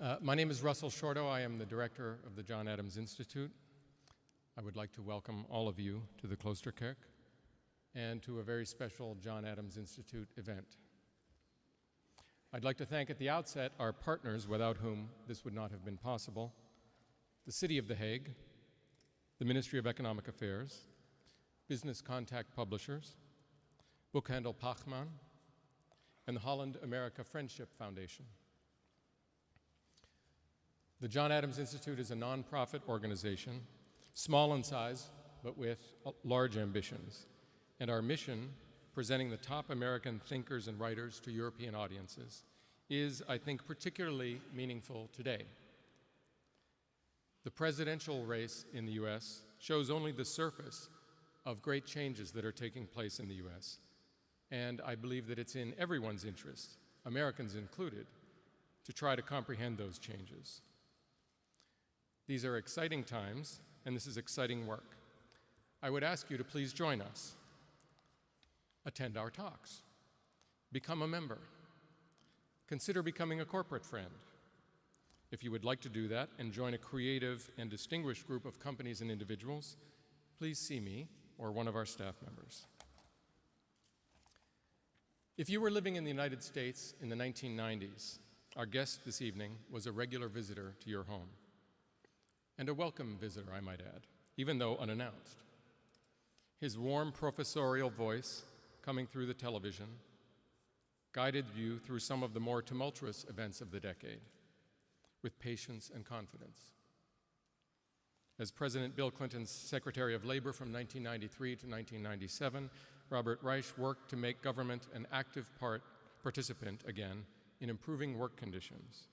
My name is Russell Shorto. I am the director of the John Adams Institute. I would like to welcome all of you to the Kloosterkerk and to a very special John Adams Institute event. I'd like to thank at the outset our partners without whom this would not have been possible: the City of The Hague, the Ministry of Economic Affairs, Business Contact Publishers, Boekhandel Pachman, and the Holland-America Friendship Foundation. The John Adams Institute is a nonprofit organization, small in size, but with large ambitions. And our mission, presenting the top American thinkers and writers to European audiences, is, I think, particularly meaningful today. The presidential race in the US shows only the surface of great changes that are taking place in the US. And I believe that it's in everyone's interest, Americans included, to try to comprehend those changes. These are exciting times, and this is exciting work. I would ask you to please join us. Attend our talks. Become a member. Consider becoming a corporate friend. If you would like to do that and join a creative and distinguished group of companies and individuals, please see me or one of our staff members. If you were living in the United States in the 1990s, our guest this evening was a regular visitor to your home. And a welcome visitor, I might add, even though unannounced. His warm professorial voice, coming through the television, guided you through some of the more tumultuous events of the decade, with patience and confidence. As President Bill Clinton's Secretary of Labor from 1993 to 1997, Robert Reich worked to make government an active participant again in improving work conditions.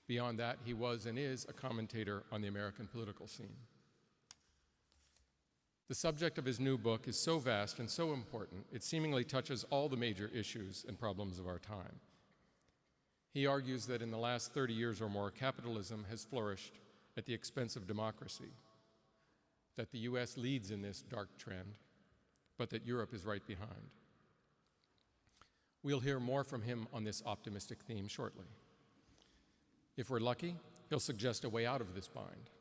Beyond that, he was and is a commentator on the American political scene. The subject of his new book is so vast and so important, it seemingly touches all the major issues and problems of our time. He argues that in the last 30 years or more, capitalism has flourished at the expense of democracy, that the US leads in this dark trend, but that Europe is right behind. We'll hear more from him on this optimistic theme shortly. If we're lucky, he'll suggest a way out of this bind.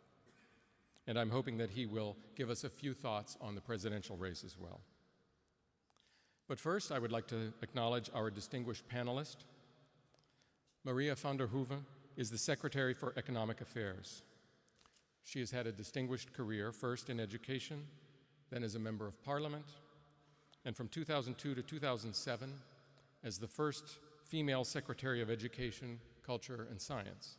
And I'm hoping that he will give us a few thoughts on the presidential race as well. But first, I would like to acknowledge our distinguished panelist. Maria van der Hoeven is the Secretary for Economic Affairs. She has had a distinguished career, first in education, then as a member of Parliament, and from 2002 to 2007 as the first female Secretary of Education, Culture, and Science.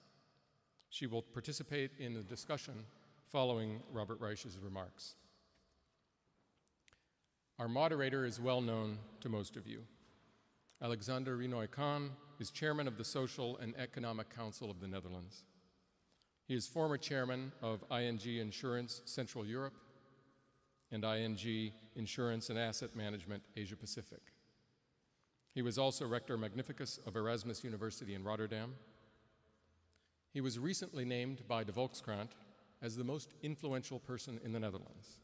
She will participate in the discussion following Robert Reich's remarks. Our moderator is well known to most of you. Alexander Rinnooy Kan is chairman of the Social and Economic Council of the Netherlands. He is former chairman of ING Insurance Central Europe and ING Insurance and Asset Management Asia Pacific. He was also Rector Magnificus of Erasmus University in Rotterdam. He was recently named by De Volkskrant as the most influential person in the Netherlands.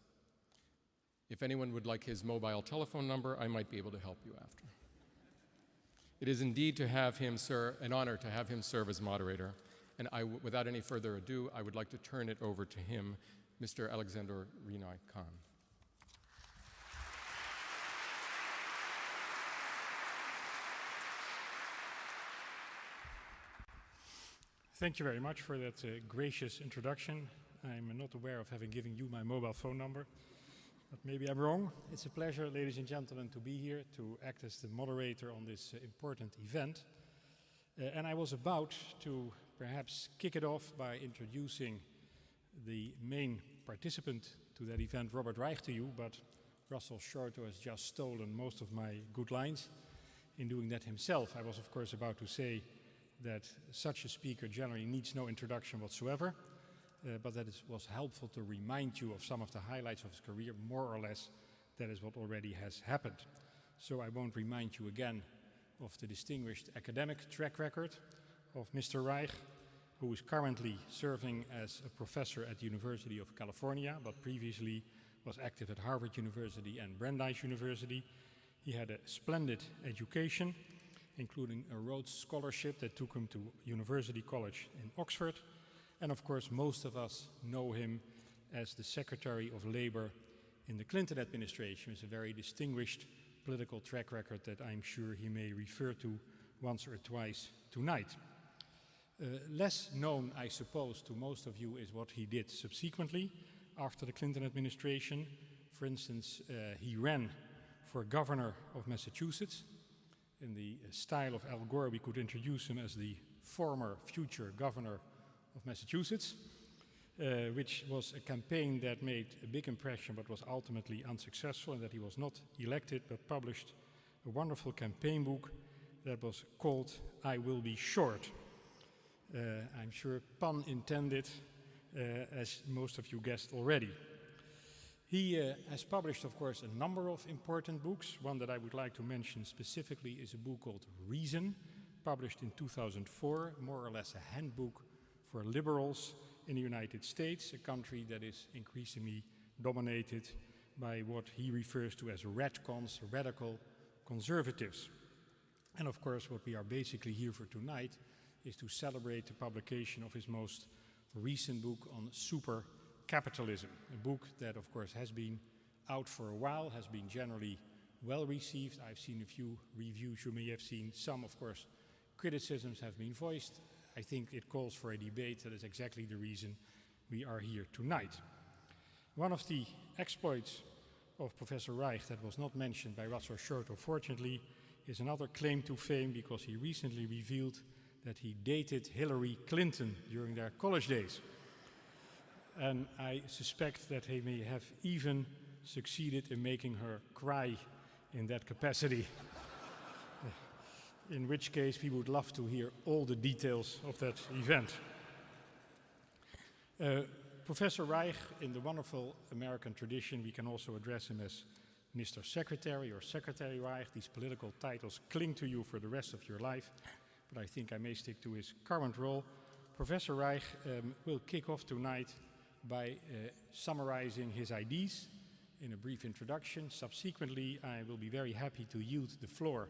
If anyone would like his mobile telephone number, I might be able to help you after. It is indeed an honor to have him serve as moderator, and without any further ado, I would like to turn it over to him, Mr. Alexander Rinnooy Kan. Thank you very much for that gracious introduction. I'm not aware of having given you my mobile phone number, but maybe I'm wrong. It's a pleasure, ladies and gentlemen, to be here to act as the moderator on this important event. And I was about to perhaps kick it off by introducing the main participant to that event, Robert Reich, to you, but Russell Shorto has just stolen most of my good lines in doing that himself. I was, of course, about to say that such a speaker generally needs no introduction whatsoever, but that it was helpful to remind you of some of the highlights of his career. More or less, that is what already has happened. So I won't remind you again of the distinguished academic track record of Mr. Reich, who is currently serving as a professor at the University of California, but previously was active at Harvard University and Brandeis University. He had a splendid education, including a Rhodes Scholarship that took him to University College in Oxford. And of course, most of us know him as the Secretary of Labor in the Clinton administration. It's a very distinguished political track record that I'm sure he may refer to once or twice tonight. Less known, I suppose, to most of you is what he did subsequently after the Clinton administration. For instance, he ran for governor of Massachusetts. In the style of Al Gore, we could introduce him as the former future governor of Massachusetts, which was a campaign that made a big impression but was ultimately unsuccessful, and that he was not elected but published a wonderful campaign book that was called I Will Be Short. I'm sure pun intended, as most of you guessed already. He has published, of course, a number of important books. One that I would like to mention specifically is a book called Reason, published in 2004, more or less a handbook for liberals in the United States, a country that is increasingly dominated by what he refers to as radcons, radical conservatives. And of course, what we are basically here for tonight is to celebrate the publication of his most recent book on Supercapitalism, a book that, of course, has been out for a while, has been generally well received. I've seen a few reviews, you may have seen some, of course, criticisms have been voiced. I think it calls for a debate. That is exactly the reason we are here tonight. One of the exploits of Professor Reich that was not mentioned by Russell Short, fortunately, is another claim to fame, because he recently revealed that he dated Hillary Clinton during their college days. And I suspect that he may have even succeeded in making her cry in that capacity. In which case we would love to hear all the details of that event. Professor Reich, in the wonderful American tradition, we can also address him as Mr. Secretary or Secretary Reich. These political titles cling to you for the rest of your life, but I think I may stick to his current role. Professor Reich will kick off tonight by summarizing his ideas in a brief introduction. Subsequently, I will be very happy to yield the floor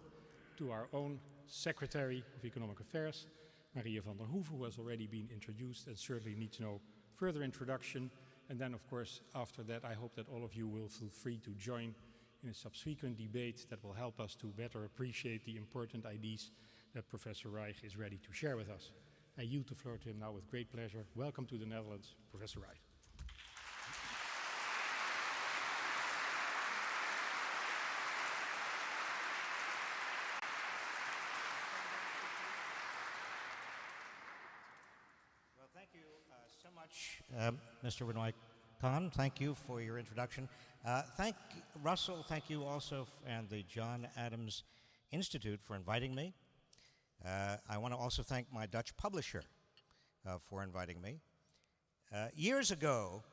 to our own Secretary of Economic Affairs, Maria van der Hoeven, who has already been introduced and certainly needs no further introduction. And then, of course, after that, I hope that all of you will feel free to join in a subsequent debate that will help us to better appreciate the important ideas that Professor Reich is ready to share with us. I yield the floor to him now with great pleasure. Welcome to the Netherlands, Professor Reich. Mr. Rinnooy Kan, thank you for your introduction. Thank Russell, thank you also, and the John Adams Institute for inviting me. I want to also thank my Dutch publisher for inviting me. Years ago,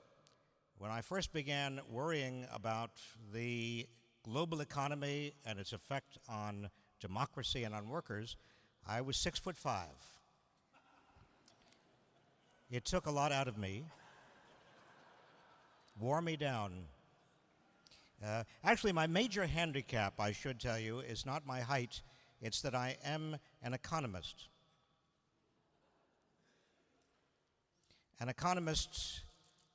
when I first began worrying about the global economy and its effect on democracy and on workers, I was 6'5". It took a lot out of me, wore me down. Actually, my major handicap, I should tell you, is not my height, it's that I am an economist. An economist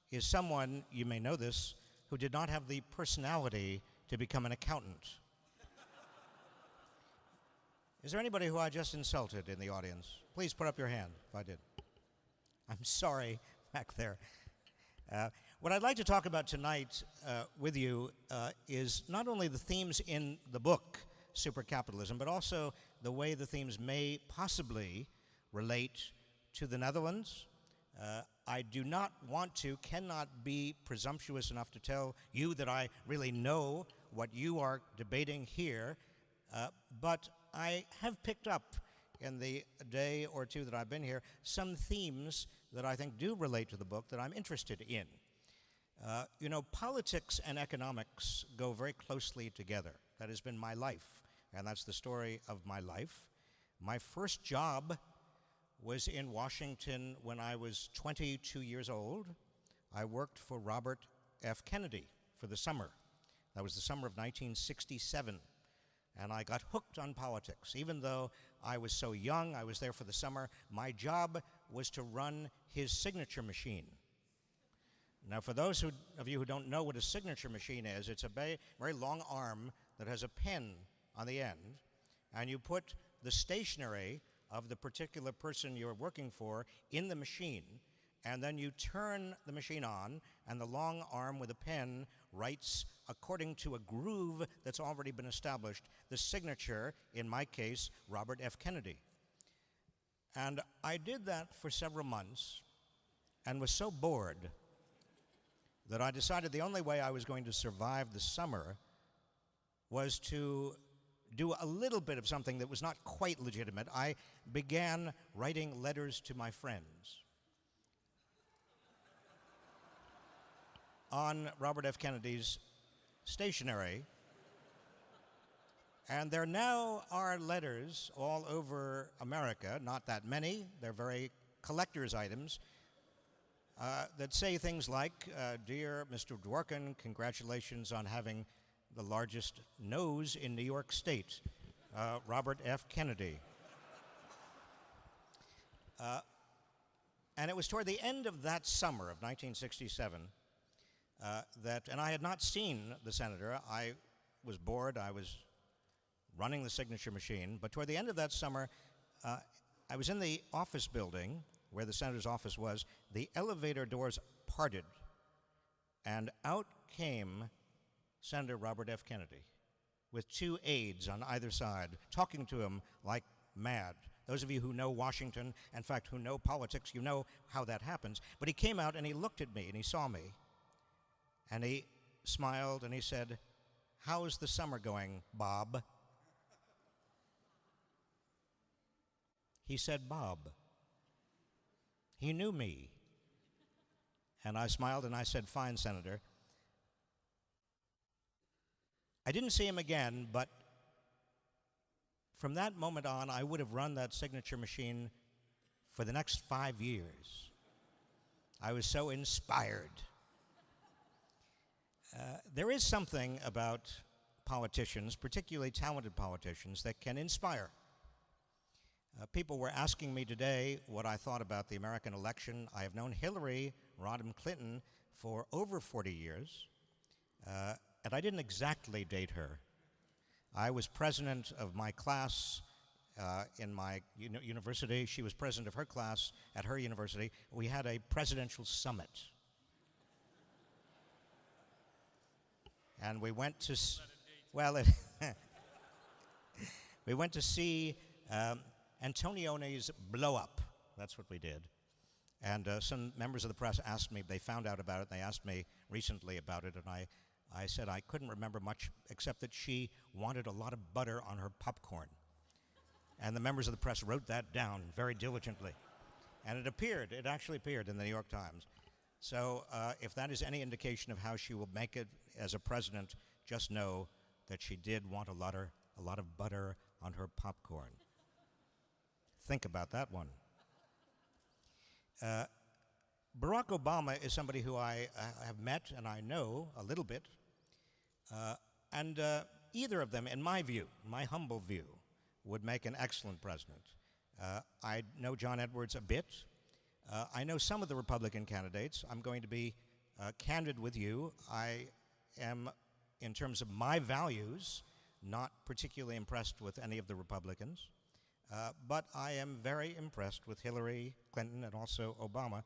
is someone, you may know this, who did not have the personality to become an accountant. Is there anybody who I just insulted in the audience? Please put up your hand if I did. I'm sorry, back there. What I'd like to talk about tonight with you is not only the themes in the book, Supercapitalism, but also the way the themes may possibly relate to the Netherlands. I do not want to, cannot be presumptuous enough to tell you that I really know what you are debating here, but I have picked up in the day or two that I've been here some themes that I think do relate to the book that I'm interested in. You know, politics and economics go very closely together. That has been my life, and that's the story of my life. My first job was in Washington when I was 22 years old. I worked for Robert F. Kennedy for the summer. That was the summer of 1967. and I got hooked on politics. Even though I was so young, I was there for the summer, my job was to run his signature machine. Now, for those of you who don't know what a signature machine is, it's a very long arm that has a pen on the end, and you put the stationery of the particular person you're working for in the machine, and then you turn the machine on, and the long arm with a pen writes, according to a groove that's already been established, the signature, in my case, Robert F. Kennedy. And I did that for several months and was so bored that I decided the only way I was going to survive the summer was to do a little bit of something that was not quite legitimate. I began writing letters to my friends on Robert F. Kennedy's stationery. And there now are letters all over America, not that many, they're very collector's items, that say things like, Dear Mr. Dworkin, congratulations on having the largest nose in New York State, Robert F. Kennedy. And it was toward the end of that summer of 1967 and I had not seen the senator. I was bored. I was running the signature machine. But toward the end of that summer, I was in the office building where the senator's office was. The elevator doors parted, and out came Senator Robert F. Kennedy with two aides on either side, talking to him like mad. Those of you who know Washington, in fact, who know politics, you know how that happens. But he came out and he looked at me and he saw me, and he smiled and he said, "How's the summer going, Bob?" He said Bob. He knew me. And I smiled and I said, "Fine, Senator." I didn't see him again, but from that moment on, I would have run that signature machine for the next 5 years. I was so inspired. There is something about politicians, particularly talented politicians, that can inspire. People were asking me today what I thought about the American election. I have known Hillary Rodham Clinton for over 40 years, and I didn't exactly date her. I was president of my class in my university. She was president of her class at her university. We had a presidential summit. And we went to, we went to see Antonioni's blow up. That's what we did. And some members of the press asked me, they found out about it, they asked me recently about it, and I said I couldn't remember much except that she wanted a lot of butter on her popcorn. And the members of the press wrote that down very diligently. And it actually appeared in the New York Times. So if that is any indication of how she will make it as a president, just know that she did want a lot of butter on her popcorn. Think about that one. Barack Obama is somebody who I have met and I know a little bit. And either of them, in my view, my humble view, would make an excellent president. I know John Edwards a bit. I know some of the Republican candidates. I'm going to be candid with you. I am, in terms of my values, not particularly impressed with any of the Republicans. But I am very impressed with Hillary Clinton and also Obama.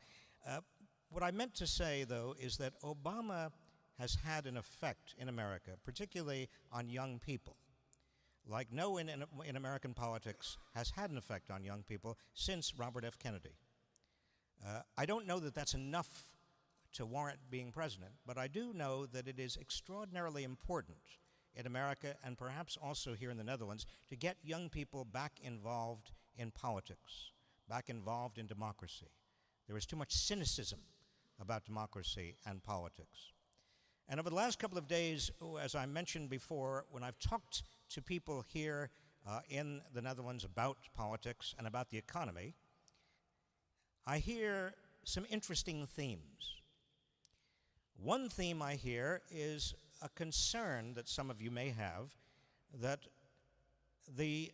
What I meant to say, though, is that Obama has had an effect in America, particularly on young people, like no one in American politics has had an effect on young people since Robert F. Kennedy. I don't know that that's enough to warrant being president, but I do know that it is extraordinarily important in America and perhaps also here in the Netherlands to get young people back involved in politics, back involved in democracy. There is too much cynicism about democracy and politics. And over the last couple of days, as I mentioned before, when I've talked to people here in the Netherlands about politics and about the economy, I hear some interesting themes. One theme I hear is a concern that some of you may have that the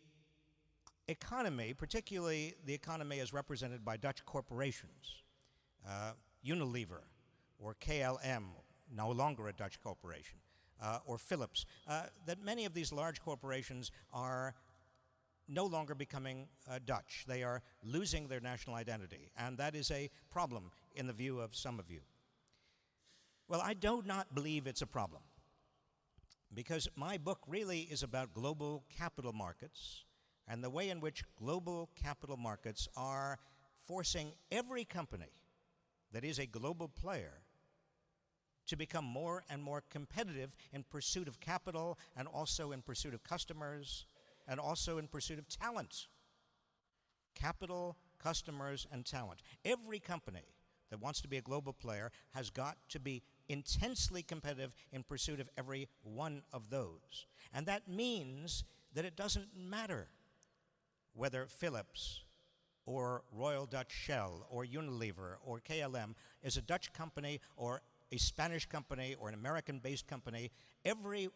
economy, particularly the economy as represented by Dutch corporations, Unilever or KLM, no longer a Dutch corporation, or Philips, that many of these large corporations are no longer becoming Dutch. They are losing their national identity, and that is a problem in the view of some of you. Well, I do not believe it's a problem, because my book really is about global capital markets and the way in which global capital markets are forcing every company that is a global player to become more and more competitive in pursuit of capital and also in pursuit of customers and also in pursuit of talent. Capital, customers, and talent. Every company that wants to be a global player has got to be intensely competitive in pursuit of every one of those. And that means that it doesn't matter whether Philips or Royal Dutch Shell or Unilever or KLM is a Dutch company or a Spanish company or an American-based company. Every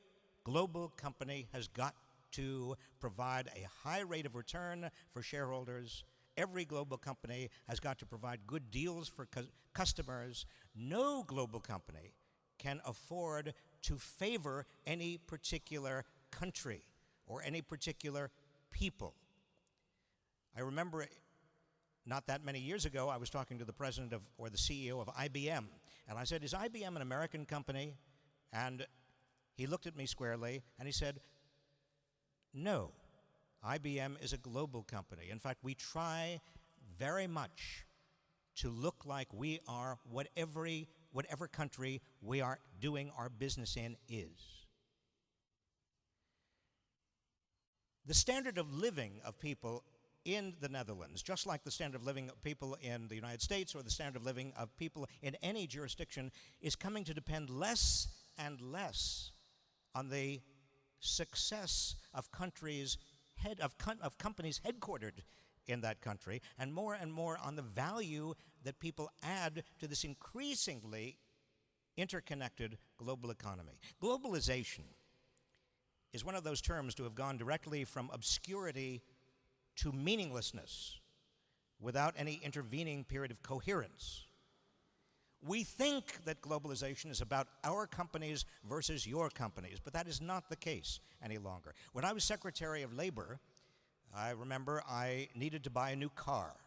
global company has got to provide a high rate of return for shareholders. Every global company has got to provide good deals for customers. No global company can afford to favor any particular country or any particular people. I remember not that many years ago, I was talking to the president of, or the CEO of IBM, and I said, "Is IBM an American company?" And he looked at me squarely and he said, "No, IBM is a global company. In fact, we try very much to look like we are whatever country we are doing our business in is." The standard of living of people in the Netherlands, just like the standard of living of people in the United States or the standard of living of people in any jurisdiction, is coming to depend less and less on the success of companies headquartered in that country, and more on the value that people add to this increasingly interconnected global economy. Globalization is one of those terms to have gone directly from obscurity to meaninglessness without any intervening period of coherence. We think that globalization is about our companies versus your companies, but that is not the case any longer. When I was Secretary of Labor, I remember I needed to buy a new car.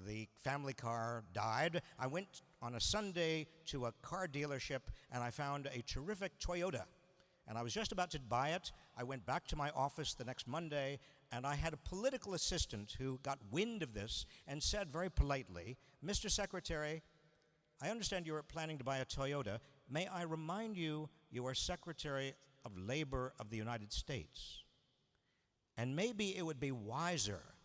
The family car died. I went on a Sunday to a car dealership and I found a terrific Toyota. And I was just about to buy it. I went back to my office the next Monday and I had a political assistant who got wind of this and said very politely, "Mr. Secretary, I understand you are planning to buy a Toyota. May I remind you, you are Secretary of Labor of the United States. And maybe it would be wiser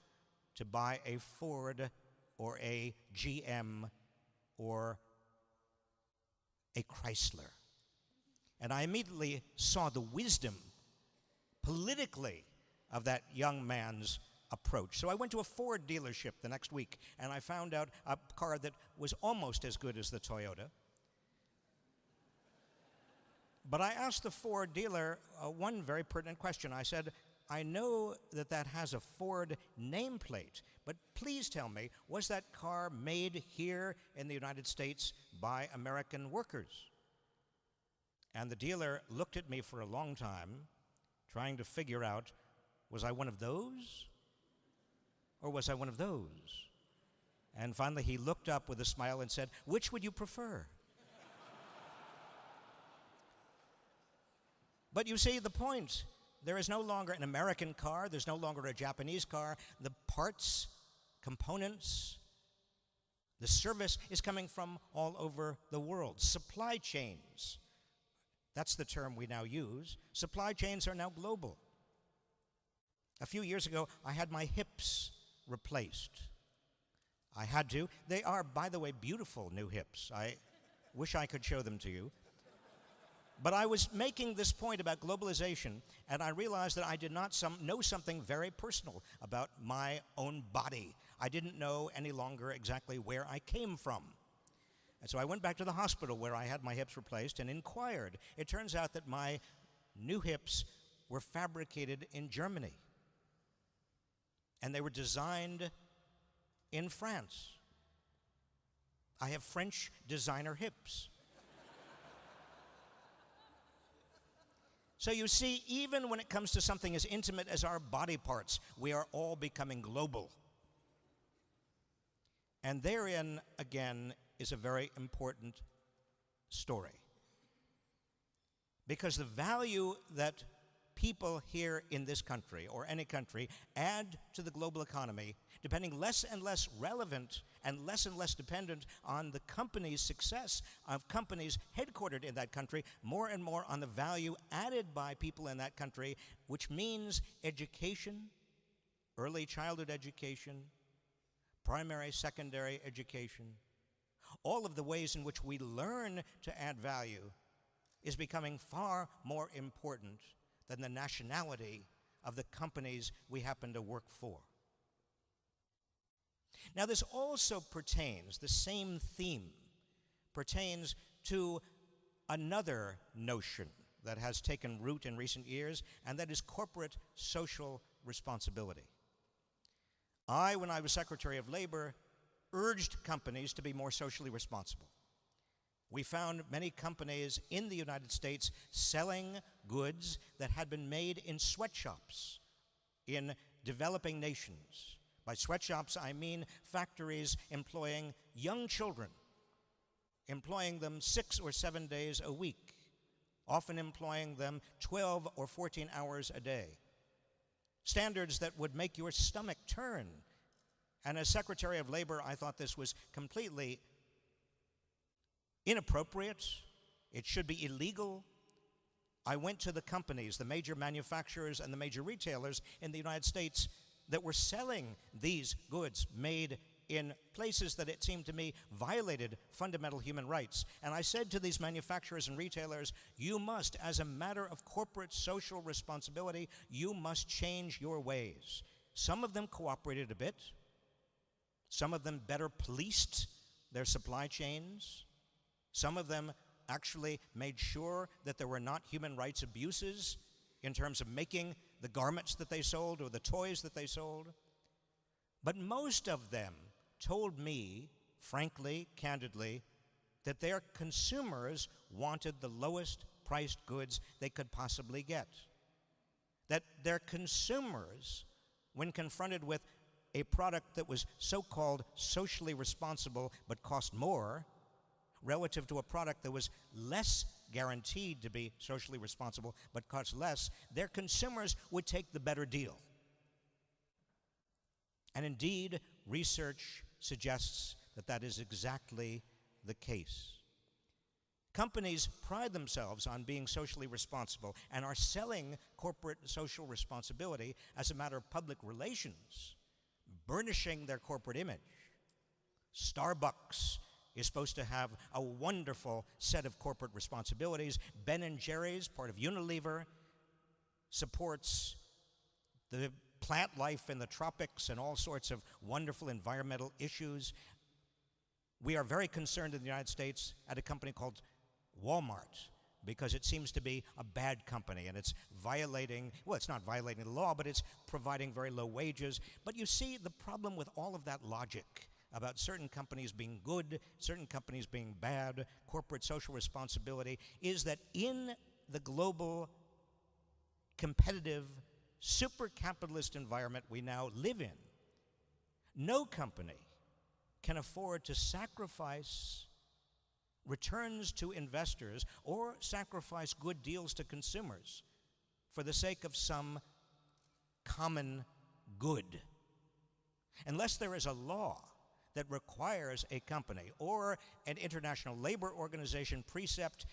to buy a Ford or a GM or a Chrysler." And I immediately saw the wisdom politically of that young man's approach. So I went to a Ford dealership the next week, and I found out a car that was almost as good as the Toyota. But I asked the Ford dealer one very pertinent question. I said, "I know that that has a Ford nameplate, but please tell me, was that car made here in the United States by American workers?" And the dealer looked at me for a long time, trying to figure out, was I one of those? Or was I one of those? And finally he looked up with a smile and said, "Which would you prefer?" But you see the point. There is no longer an American car. There's no longer a Japanese car. The parts, components, the service is coming from all over the world. Supply chains. That's the term we now use. Supply chains are now global. A few years ago, I had my hips replaced. I had to. They are, by the way, beautiful new hips. I wish I could show them to you. But I was making this point about globalization, and I realized that I did not know something very personal about my own body. I didn't know any longer exactly where I came from. And so I went back to the hospital where I had my hips replaced and inquired. It turns out that my new hips were fabricated in Germany. And they were designed in France. I have French designer hips. So you see, even when it comes to something as intimate as our body parts, we are all becoming global. And therein, again, is a very important story. Because the value that people here in this country, or any country, add to the global economy, depending less and less relevant and less dependent on the company's success of companies headquartered in that country, more and more on the value added by people in that country, which means education, early childhood education, primary, secondary education, all of the ways in which we learn to add value is becoming far more important than the nationality of the companies we happen to work for. Now, this also pertains, the same theme pertains to another notion that has taken root in recent years, and that is corporate social responsibility. When I was Secretary of Labor, urged companies to be more socially responsible. We found many companies in the United States selling goods that had been made in sweatshops in developing nations. By sweatshops, I mean factories employing young children, employing them 6 or 7 days a week, often employing them 12 or 14 hours a day. Standards that would make your stomach turn. And as Secretary of Labor, I thought this was completely inappropriate. It should be illegal. I went to the companies, the major manufacturers and the major retailers in the United States that were selling these goods made in places that it seemed to me violated fundamental human rights. And I said to these manufacturers and retailers, you must, as a matter of corporate social responsibility, you must change your ways. Some of them cooperated a bit. Some of them better policed their supply chains. Some of them actually made sure that there were not human rights abuses in terms of making the garments that they sold or the toys that they sold. But most of them told me, frankly, candidly, that their consumers wanted the lowest priced goods they could possibly get. That their consumers, when confronted with a product that was so-called socially responsible but cost more, relative to a product that was less guaranteed to be socially responsible but cost less, their consumers would take the better deal. And indeed, research suggests that that is exactly the case. Companies pride themselves on being socially responsible and are selling corporate social responsibility as a matter of public relations, burnishing their corporate image. Starbucks is supposed to have a wonderful set of corporate responsibilities. Ben & Jerry's, part of Unilever, supports the plant life in the tropics and all sorts of wonderful environmental issues. We are very concerned in the United States at a company called Walmart, because it seems to be a bad company and it's violating, well, it's not violating the law, but it's providing very low wages. But you see, the problem with all of that logic about certain companies being good, certain companies being bad, corporate social responsibility, is that in the global competitive super-capitalist environment we now live in, no company can afford to sacrifice returns to investors or sacrifice good deals to consumers for the sake of some common good. Unless there is a law that requires a company or an international labor organization precept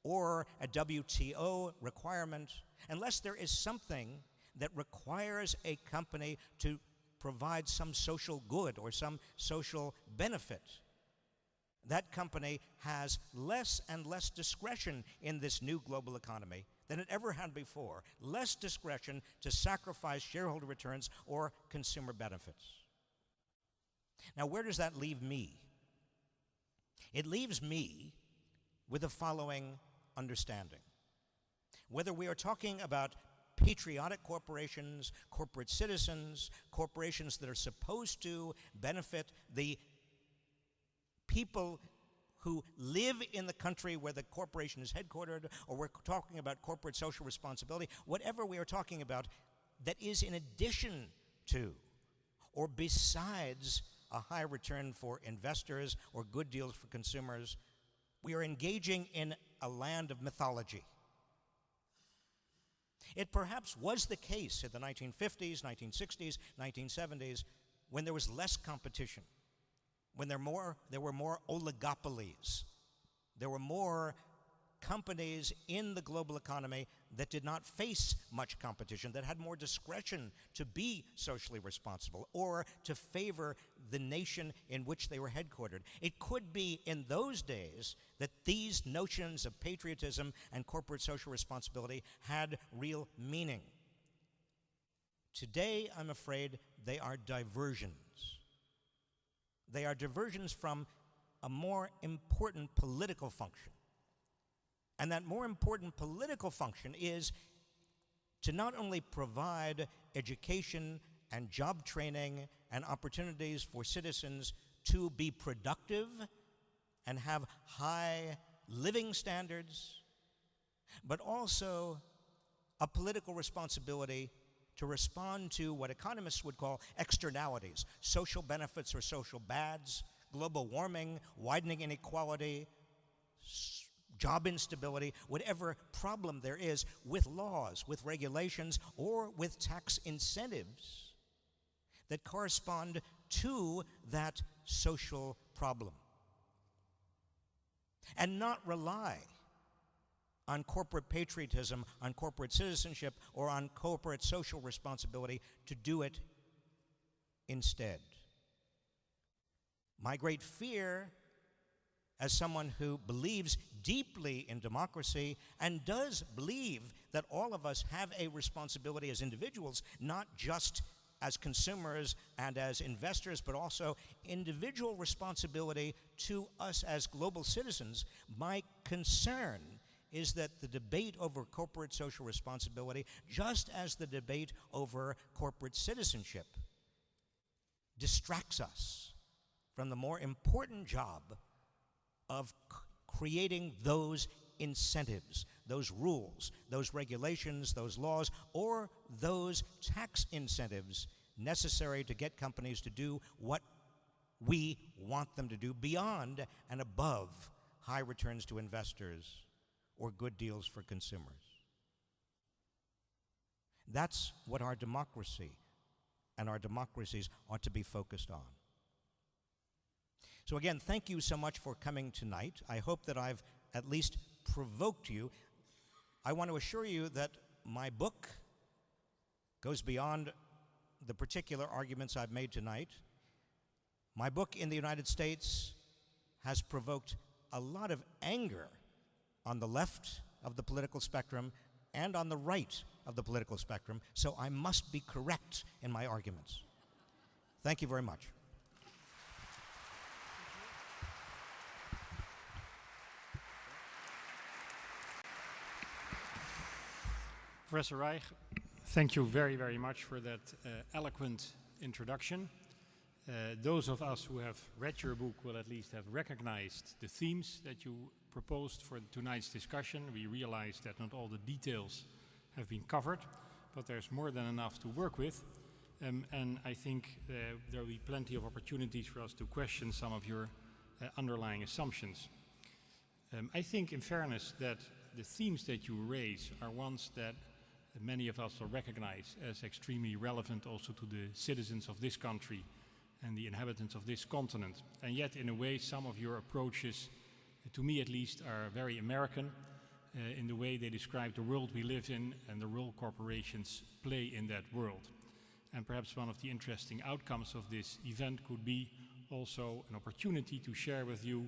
or a WTO requirement, unless there is something that requires a company to provide some social good or some social benefit, that company has less and less discretion in this new global economy than it ever had before, less discretion to sacrifice shareholder returns or consumer benefits. Now, where does that leave me? It leaves me with the following understanding. Whether we are talking about patriotic corporations, corporate citizens, corporations that are supposed to benefit the people who live in the country where the corporation is headquartered, or we're talking about corporate social responsibility, whatever we are talking about that is in addition to or besides a high return for investors or good deals for consumers, we are engaging in a land of mythology. It perhaps was the case in the 1950s, 1960s, 1970s, when there was less competition, when there were more oligopolies. There were more companies in the global economy that did not face much competition, that had more discretion to be socially responsible or to favor the nation in which they were headquartered. It could be in those days that these notions of patriotism and corporate social responsibility had real meaning. Today, I'm afraid, they are diversions. They are diversions from a more important political function. And that more important political function is to not only provide education and job training and opportunities for citizens to be productive and have high living standards, but also a political responsibility to respond to what economists would call externalities, social benefits or social bads, global warming, widening inequality, job instability, whatever problem there is with laws, with regulations, or with tax incentives that correspond to that social problem. And not rely on corporate patriotism, on corporate citizenship, or on corporate social responsibility to do it instead. My great fear, as someone who believes deeply in democracy and does believe that all of us have a responsibility as individuals, not just as consumers and as investors, but also individual responsibility to us as global citizens, my concern is that the debate over corporate social responsibility, just as the debate over corporate citizenship, distracts us from the more important job of creating those incentives, those rules, those regulations, those laws, or those tax incentives necessary to get companies to do what we want them to do beyond and above high returns to investors or good deals for consumers. That's what our democracy and our democracies ought to be focused on. So again, thank you so much for coming tonight. I hope that I've at least provoked you. I want to assure you that my book goes beyond the particular arguments I've made tonight. My book in the United States has provoked a lot of anger on the left of the political spectrum and on the right of the political spectrum, so I must be correct in my arguments. Thank you very much. Professor Reich, thank you very, very much for that eloquent introduction. Those of us who have read your book will at least have recognized the themes that you proposed for tonight's discussion. We realize that not all the details have been covered, but there's more than enough to work with. And I think there will be plenty of opportunities for us to question some of your underlying assumptions. I think, in fairness, that the themes that you raise are ones that many of us will recognize as extremely relevant also to the citizens of this country and the inhabitants of this continent. And yet, in a way, some of your approaches, to me at least, are very American in the way they describe the world we live in and the role corporations play in that world. And perhaps one of the interesting outcomes of this event could be also an opportunity to share with you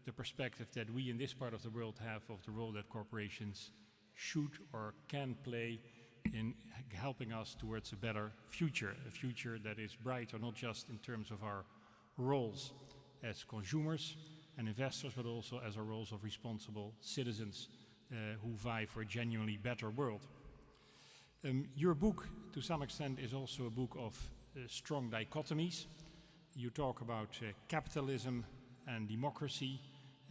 the perspective that we in this part of the world have of the role that corporations should or can play in helping us towards a better future, a future that is brighter not just in terms of our roles as consumers and investors, but also as our roles of responsible citizens who vie for a genuinely better world. Your book, to some extent, is also a book of strong dichotomies. You talk about capitalism and democracy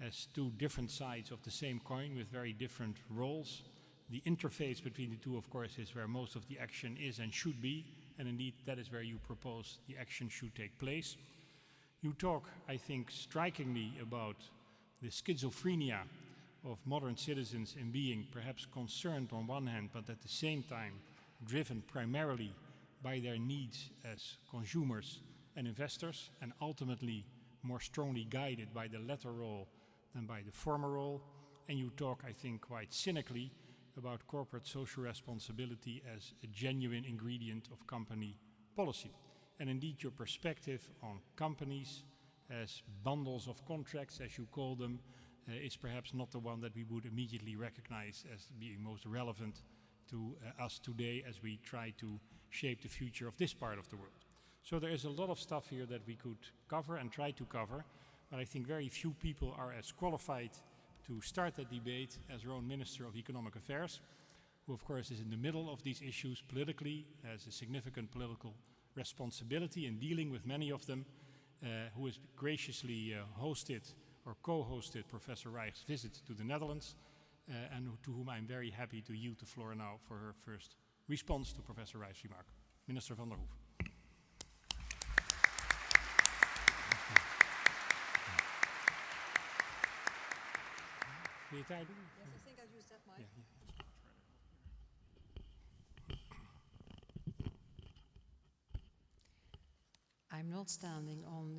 as two different sides of the same coin with very different roles. The interface between the two, of course, is where most of the action is and should be, and indeed that is where you propose the action should take place. You talk, I think, strikingly about the schizophrenia of modern citizens in being perhaps concerned on one hand, but at the same time driven primarily by their needs as consumers and investors, and ultimately more strongly guided by the latter role than by the former role. And you talk, I think, quite cynically about corporate social responsibility as a genuine ingredient of company policy. And indeed, your perspective on companies as bundles of contracts, as you call them, is perhaps not the one that we would immediately recognize as being most relevant to us today as we try to shape the future of this part of the world. So there is a lot of stuff here that we could cover and try to cover, but I think very few people are as qualified to start that debate as our own Minister of Economic Affairs, who of course is in the middle of these issues politically, has a significant political responsibility in dealing with many of them, who has graciously hosted or co-hosted Professor Reich's visit to the Netherlands, and to whom I'm very happy to yield the floor now for her first response to Professor Reich's remark. Minister van der Hoeven. Yes, I think I'll use that mic. I'm not standing on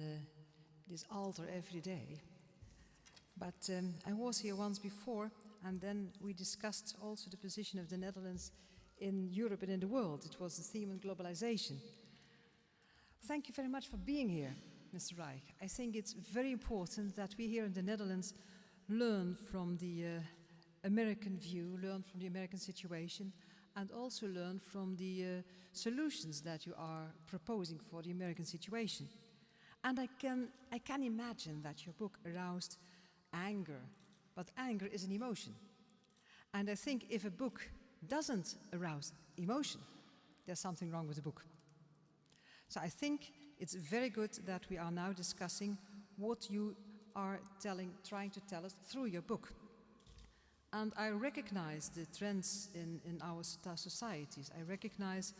this altar every day, but I was here once before, and then we discussed also the position of the Netherlands in Europe and in the world. It was the theme on globalization. Thank you very much for being here, Mr. Reich. I think it's very important that we here in the Netherlands learn from the American view, learn from the American situation, and also learn from the solutions that you are proposing for the American situation. And I can imagine that your book aroused anger, but anger is an emotion. And I think if a book doesn't arouse emotion, there's something wrong with the book. So I think it's very good that we are now discussing what you are trying to tell us through your book. And I recognize the trends in our societies. I recognize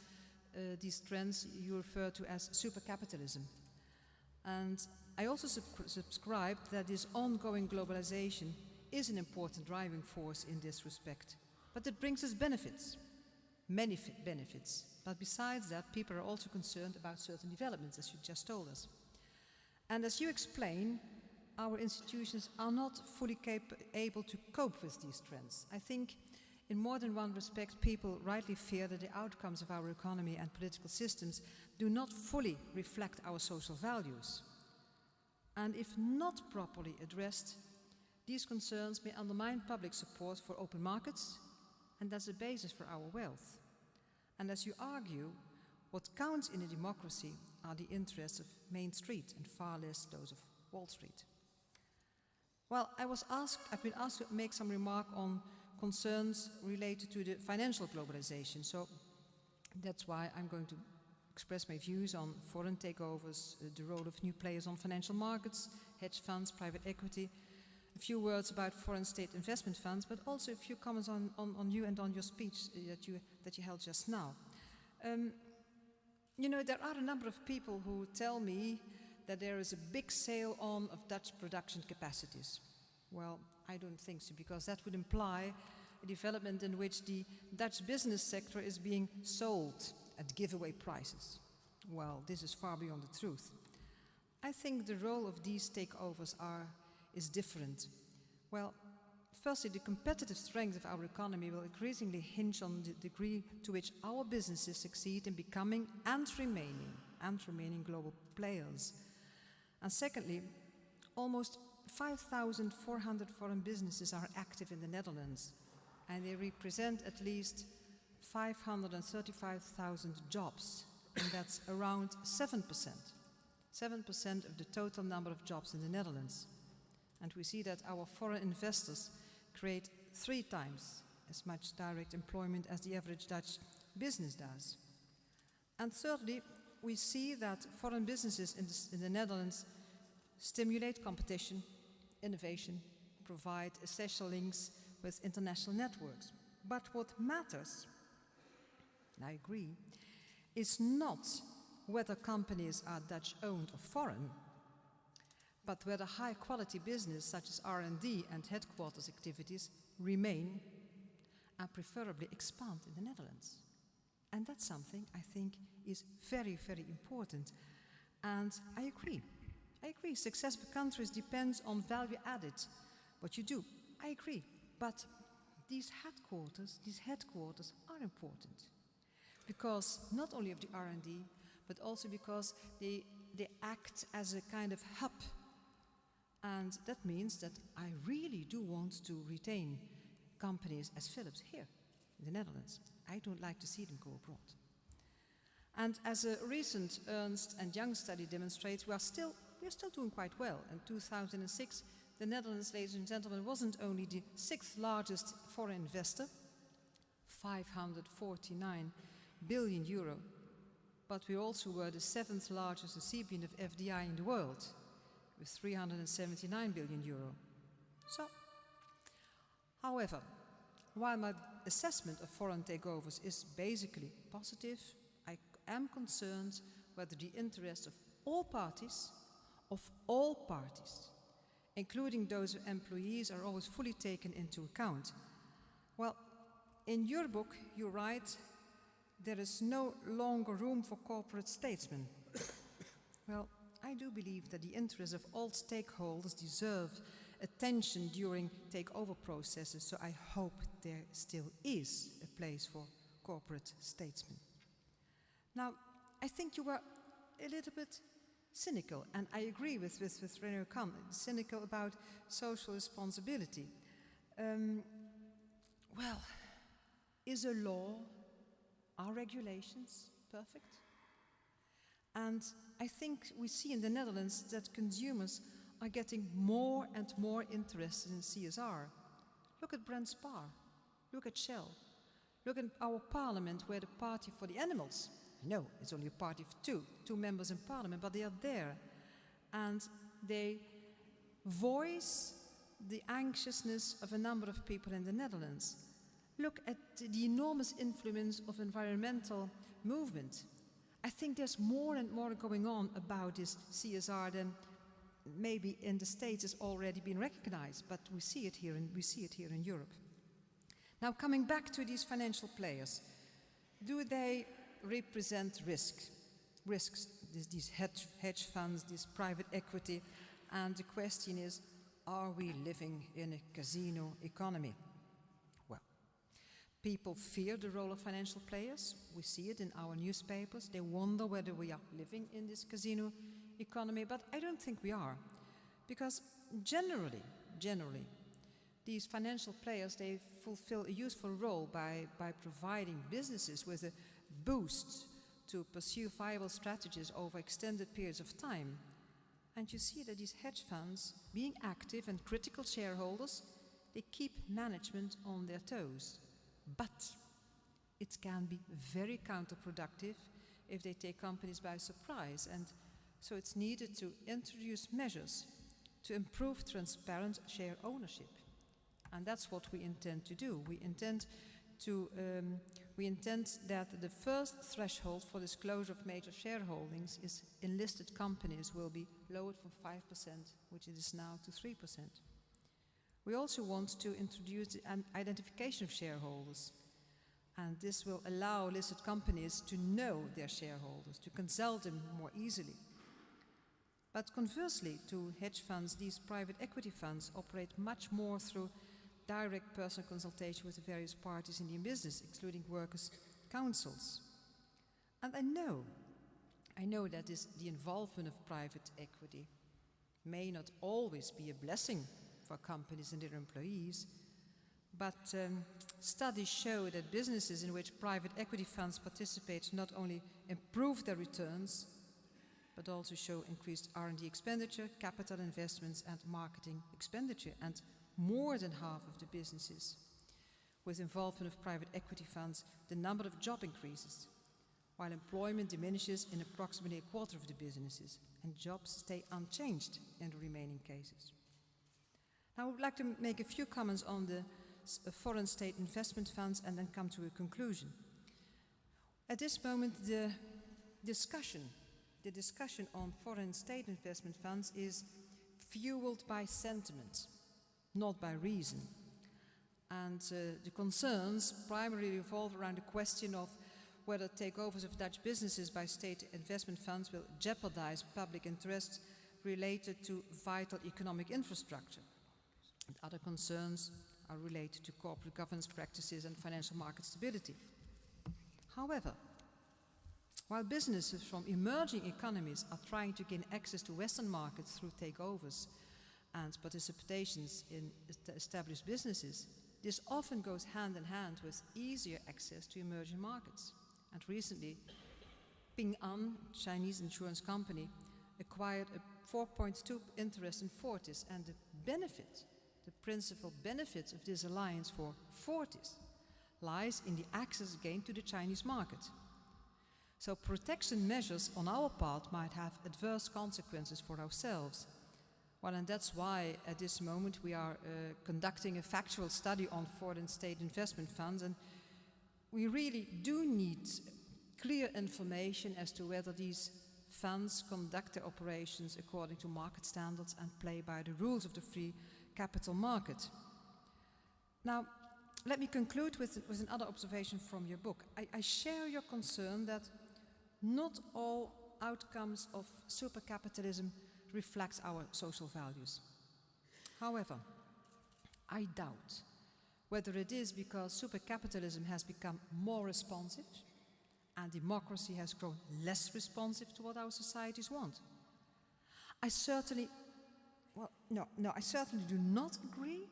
these trends you refer to as supercapitalism. And I also subscribe that this ongoing globalization is an important driving force in this respect. But it brings us benefits, many benefits. But besides that, people are also concerned about certain developments, as you just told us. And as you explain, our institutions are not fully able to cope with these trends. I think in more than one respect, people rightly fear that the outcomes of our economy and political systems do not fully reflect our social values. And if not properly addressed, these concerns may undermine public support for open markets, and that's the basis for our wealth. And as you argue, what counts in a democracy are the interests of Main Street and far less those of Wall Street. Well, I've been asked to make some remark on concerns related to the financial globalization, so that's why I'm going to express my views on foreign takeovers, the role of new players on financial markets, hedge funds, private equity, a few words about foreign state investment funds, but also a few comments on you and on your speech that you held just now. You know, there are a number of people who tell me that there is a big sale on of Dutch production capacities. Well, I don't think so, because that would imply a development in which the Dutch business sector is being sold at giveaway prices. Well, this is far beyond the truth. I think the role of these takeovers is different. Well, firstly, the competitive strength of our economy will increasingly hinge on the degree to which our businesses succeed in becoming and remaining global players. And secondly, almost 5,400 foreign businesses are active in the Netherlands, and they represent at least 535,000 jobs, and that's around 7% of the total number of jobs in the Netherlands. And we see that our foreign investors create 3 times as much direct employment as the average Dutch business does. And thirdly, we see that foreign businesses in the Netherlands stimulate competition, innovation, provide essential links with international networks. But what matters, and I agree, is not whether companies are Dutch-owned or foreign, but whether high-quality business such as R&D and headquarters activities remain and preferably expand in the Netherlands. And that's something I think is very, very important. And I agree. Successful countries depends on value added, what you do. I agree. But these headquarters are important. Because not only of the R&D, but also because they act as a kind of hub. And that means that I really do want to retain companies as Philips here in the Netherlands. I don't like to see them go abroad. And as a recent Ernst & Young study demonstrates, we are still doing quite well. In 2006, the Netherlands, ladies and gentlemen, wasn't only the 6th largest foreign investor, 549 billion euro, but we also were the 7th largest recipient of FDI in the world, with 379 billion euro. So, however, while my assessment of foreign takeovers is basically positive, I am concerned whether the interests of all parties, including those of employees, are always fully taken into account. Well, in your book, you write, there is no longer room for corporate statesmen. Well, I do believe that the interests of all stakeholders deserve attention during takeover processes, so I hope there still is a place for corporate statesmen. Now, I think you were a little bit cynical, and I agree with Rinnooy Kan, cynical about social responsibility. Well, is a law, are regulations perfect? And I think we see in the Netherlands that consumers are getting more and more interested in CSR. Look at Brent Spar, look at Shell, look at our parliament, where the party for the animals, no, it's only a party of two members in parliament, but they are there. And they voice the anxiousness of a number of people in the Netherlands. Look at the enormous influence of environmental movement. I think there's more and more going on about this CSR than maybe in the States has already been recognized, but we see it here in Europe. Now, coming back to these financial players, do they represent risks, these hedge funds, this private equity, and the question is, are we living in a casino economy? Well, people fear the role of financial players. We see it in our newspapers. They wonder whether we are living in this casino economy, but I don't think we are. Because generally, these financial players, they fulfill a useful role by providing businesses with a boost to pursue viable strategies over extended periods of time. And you see that these hedge funds, being active and critical shareholders, they keep management on their toes. But it can be very counterproductive if they take companies by surprise. And so it's needed to introduce measures to improve transparent share ownership. And that's what we intend to do. We intend that the first threshold for disclosure of major shareholdings in listed companies will be lowered from 5%, which it is now, to 3%. We also want to introduce an identification of shareholders, and this will allow listed companies to know their shareholders, to consult them more easily. But conversely to hedge funds, these private equity funds operate much more through direct personal consultation with the various parties in the business, including workers' councils. And I know that the involvement of private equity may not always be a blessing for companies and their employees, but studies show that businesses in which private equity funds participate not only improve their returns, but also show increased R&D expenditure, capital investments, and marketing expenditure. And more than half of the businesses With involvement of private equity funds, the number of jobs increases, while employment diminishes in approximately a quarter of the businesses, and jobs stay unchanged in the remaining cases. Now, I would like to make a few comments on the foreign state investment funds and then come to a conclusion. At this moment, the discussion on foreign state investment funds is fueled by sentiment, not by reason. And the concerns primarily revolve around the question of whether takeovers of Dutch businesses by state investment funds will jeopardize public interest related to vital economic infrastructure. And other concerns are related to corporate governance practices and financial market stability. However, while businesses from emerging economies are trying to gain access to Western markets through takeovers and participations in established businesses, this often goes hand in hand with easier access to emerging markets. And recently, Ping An, Chinese insurance company, acquired a 4.2% interest in Fortis, and the principal benefit of this alliance for Fortis lies in the access gained to the Chinese market. So protection measures on our part might have adverse consequences for ourselves. Well, and that's why at this moment we are conducting a factual study on foreign state investment funds, and we really do need clear information as to whether these funds conduct their operations according to market standards and play by the rules of the free capital market. Now, let me conclude with another observation from your book. I share your concern that not all outcomes of supercapitalism reflects our social values. However, I doubt whether it is because supercapitalism has become more responsive and democracy has grown less responsive to what our societies want. I certainly do not agree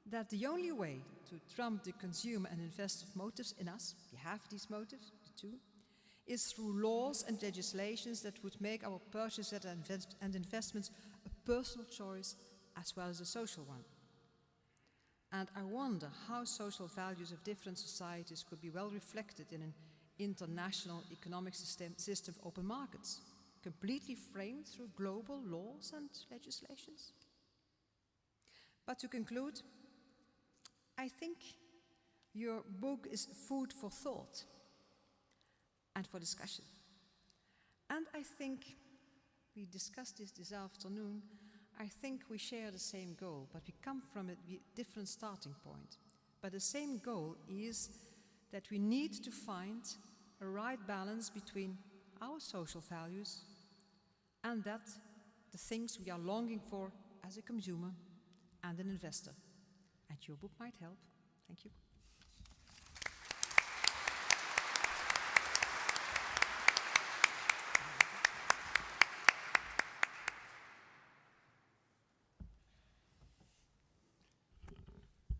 that the only way to trump the consumer and investor motives in us, we have these motives too, is through laws and legislations that would make our purchases and investments a personal choice as well as a social one. And I wonder how social values of different societies could be well reflected in an international economic system of open markets, completely framed through global laws and legislations. But to conclude, I think your book is food for thought and for discussion. And I think, we discussed this afternoon, I think we share the same goal, but we come from a different starting point. But the same goal is that we need to find a right balance between our social values and that the things we are longing for as a consumer and an investor. And your book might help. Thank you.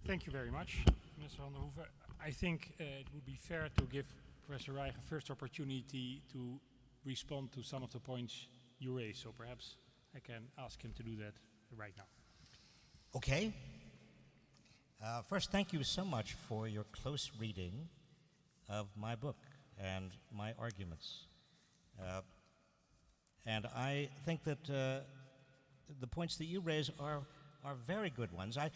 Thank you very much, Mr. van der Hoeven. I think it would be fair to give Professor Reich a first opportunity to respond to some of the points you raised. So perhaps I can ask him to do that right now. Okay. First, thank you so much for your close reading of my book and my arguments. And I think that the points that you raise are very good ones. I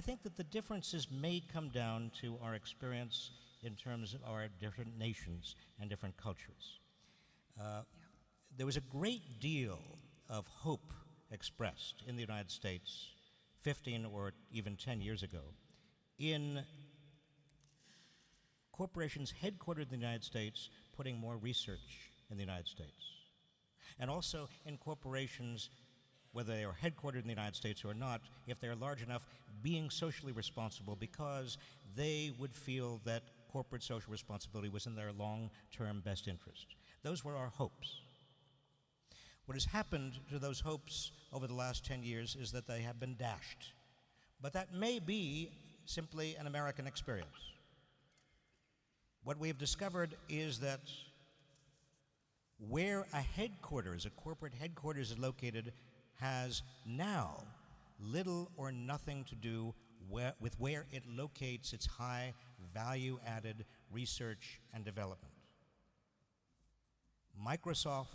think that the differences may come down to our experience in terms of our different nations and different cultures. There was a great deal of hope expressed in the United States 15 or even 10 years ago in corporations headquartered in the United States putting more research in the United States. And also in corporations, whether they are headquartered in the United States or not, if they're large enough, being socially responsible because they would feel that corporate social responsibility was in their long-term best interest. Those were our hopes. What has happened to those hopes over the last 10 years is that they have been dashed. But that may be simply an American experience. What we have discovered is that where a corporate headquarters is located has now little or nothing to do where it locates its high value-added research and development. Microsoft,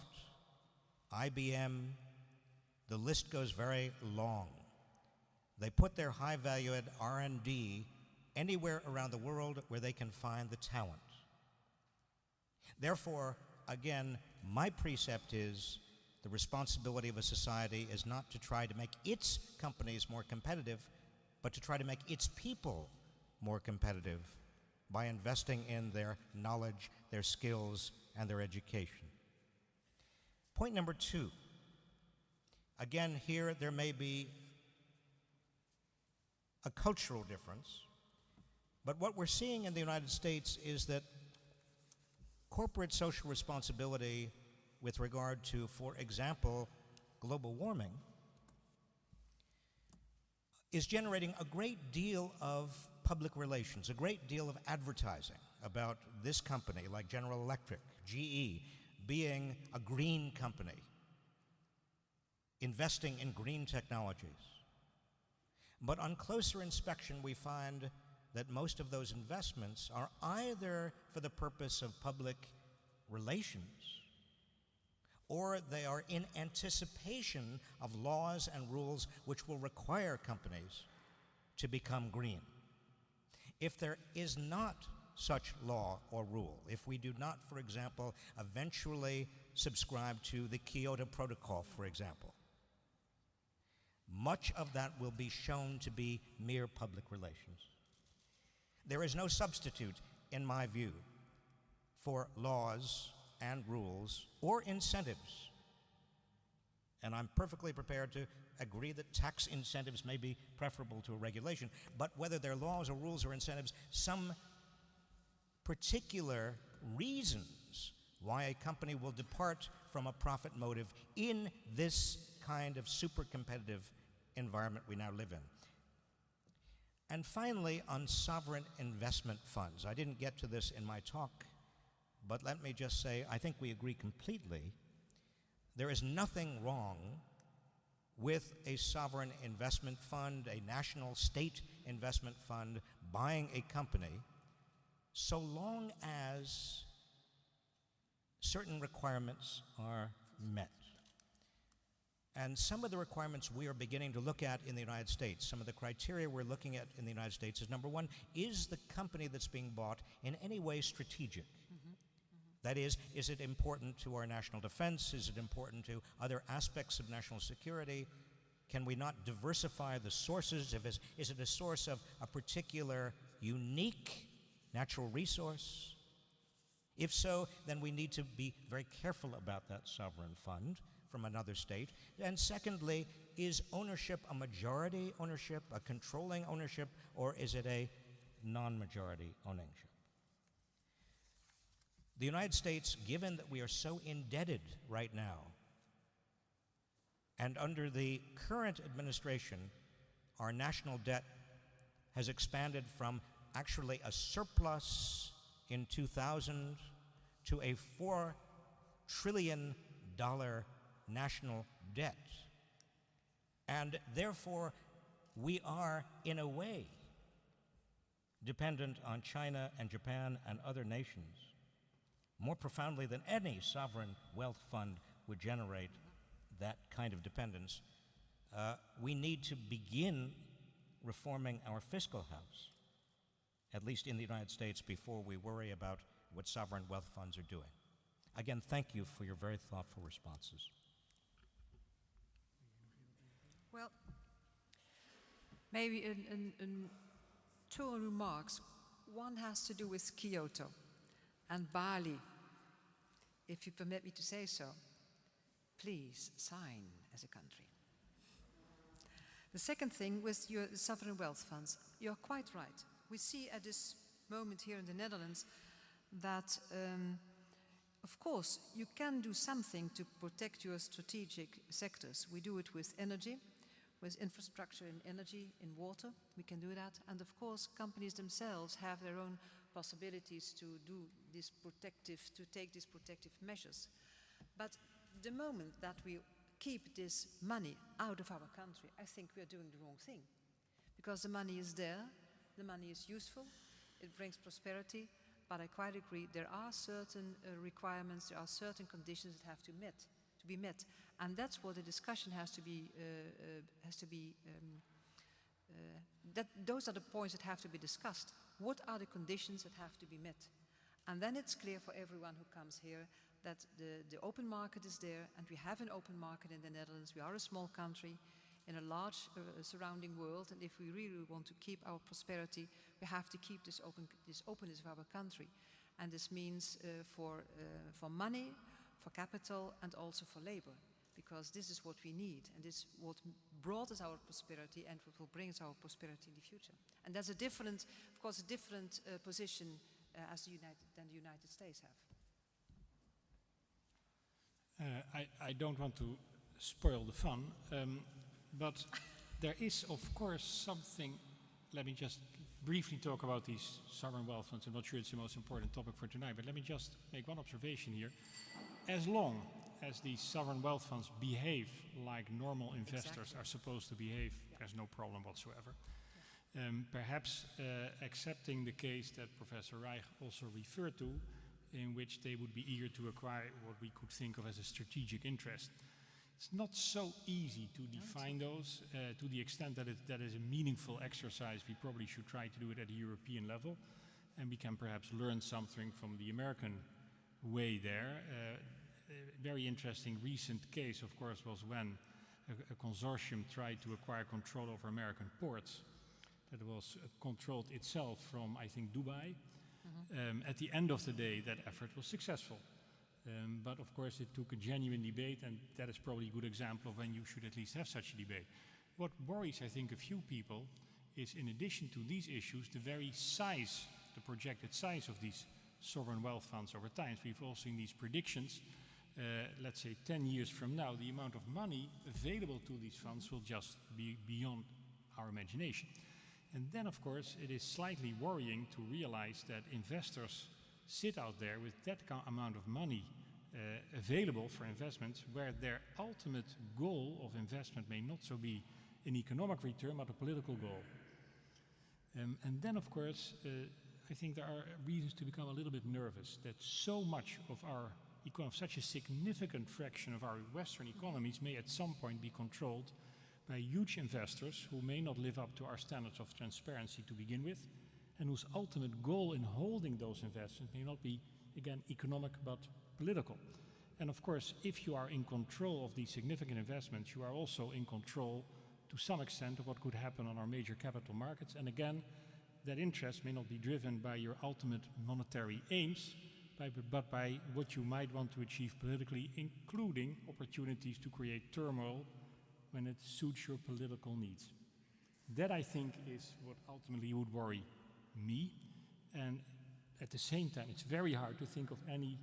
IBM, the list goes very long. They put their high value-added R&D anywhere around the world where they can find the talent. Therefore, again, my precept is the responsibility of a society is not to try to make its companies more competitive, but to try to make its people more competitive by investing in their knowledge, their skills, and their education. Point number 2. Again, here there may be a cultural difference, but what we're seeing in the United States is that corporate social responsibility with regard to, for example, global warming, is generating a great deal of public relations, a great deal of advertising about this company, like General Electric, GE, being a green company, investing in green technologies. But on closer inspection, we find that most of those investments are either for the purpose of public relations, or they are in anticipation of laws and rules which will require companies to become green. If there is not such law or rule, if we do not, for example, eventually subscribe to the Kyoto Protocol, for example, much of that will be shown to be mere public relations. There is no substitute, in my view, for laws and rules or incentives. And I'm perfectly prepared to agree that tax incentives may be preferable to a regulation, but whether they're laws or rules or incentives, some particular reasons why a company will depart from a profit motive in this kind of super competitive environment we now live in. And finally, on sovereign investment funds. I didn't get to this in my talk, but let me just say, I think we agree completely. There is nothing wrong with a sovereign investment fund, a national state investment fund, buying a company, so long as certain requirements are met. And some of the requirements we are beginning to look at in the United States, some of the criteria we're looking at in the United States is, number one, is the company that's being bought in any way strategic? That is it important to our national defense? Is it important to other aspects of national security? Can we not diversify the sources? Is it a source of a particular unique natural resource? If so, then we need to be very careful about that sovereign fund from another state. And secondly, is ownership a majority ownership, a controlling ownership, or is it a non-majority ownership? The United States, given that we are so indebted right now, and under the current administration, our national debt has expanded from actually a surplus in 2000 to a $4 trillion national debt. And therefore, we are, in a way, dependent on China and Japan and other nations more profoundly than any sovereign wealth fund would generate that kind of dependence. We need to begin reforming our fiscal house, at least in the United States, before we worry about what sovereign wealth funds are doing. Again, thank you for your very thoughtful responses. Well, maybe in two remarks. One has to do with Kyoto and Bali. If you permit me to say so, please sign as a country. The second thing with your sovereign wealth funds, you're quite right. We see at this moment here in the Netherlands that, of course, you can do something to protect your strategic sectors. We do it with energy, with infrastructure in energy, in water. We can do that. And of course, companies themselves have their own possibilities to do this protective, to take these protective measures. But the moment that we keep this money out of our country, I think we are doing the wrong thing. Because the money is there, the money is useful, it brings prosperity, but I quite agree there are certain requirements, there are certain conditions that have to be met. And that's what the discussion has to be, those are the points that have to be discussed. What are the conditions that have to be met? And then it's clear for everyone who comes here that the open market is there, and we have an open market in the Netherlands. We are a small country in a large surrounding world, and if we really want to keep our prosperity, we have to keep this openness of our country. And this means for money, for capital, and also for labor, because this is what we need, and this is what brought us our prosperity and what will bring us our prosperity in the future. And that's a different, of course, a different position than the United States have. I don't want to spoil the fun, but there is, of course, something. Let me just briefly talk about these sovereign wealth funds. I'm not sure it's the most important topic for tonight, but let me just make one observation here. As long as these sovereign wealth funds behave like normal investors are supposed to behave, there's no problem whatsoever. Perhaps accepting the case that Professor Reich also referred to, in which they would be eager to acquire what we could think of as a strategic interest. It's not so easy to define those to the extent that that is a meaningful exercise. We probably should try to do it at a European level, and we can perhaps learn something from the American way there. A very interesting recent case, of course, was when a consortium tried to acquire control over American ports that was controlled itself from, I think, Dubai. At the end of the day, that effort was successful. But of course, it took a genuine debate, and that is probably a good example of when you should at least have such a debate. What worries, I think, a few people is, in addition to these issues, the very size, the projected size of these sovereign wealth funds over time. We've all seen these predictions. Let's say 10 years from now, the amount of money available to these funds will just be beyond our imagination. And then, of course, it is slightly worrying to realize that investors sit out there with that amount of money available for investments, where their ultimate goal of investment may not so be an economic return, but a political goal. And then, of course, I think there are reasons to become a little bit nervous that so much of our economy, such a significant fraction of our Western economies, may at some point be controlled by huge investors who may not live up to our standards of transparency to begin with, and whose ultimate goal in holding those investments may not be, again, economic but political. And of course, if you are in control of these significant investments, you are also in control to some extent of what could happen on our major capital markets. And again, that interest may not be driven by your ultimate monetary aims, but by what you might want to achieve politically, including opportunities to create turmoil when it suits your political needs. That, I think, is what ultimately would worry me. And at the same time, it's very hard to think of any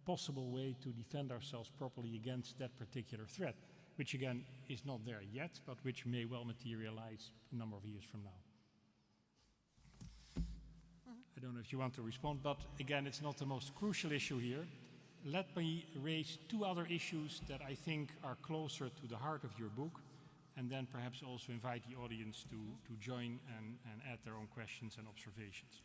possible way to defend ourselves properly against that particular threat, which again is not there yet, but which may well materialize a number of years from now. I don't know if you want to respond, but again, it's not the most crucial issue here. Let me raise two other issues that I think are closer to the heart of your book, and then perhaps also invite the audience to join and add their own questions and observations.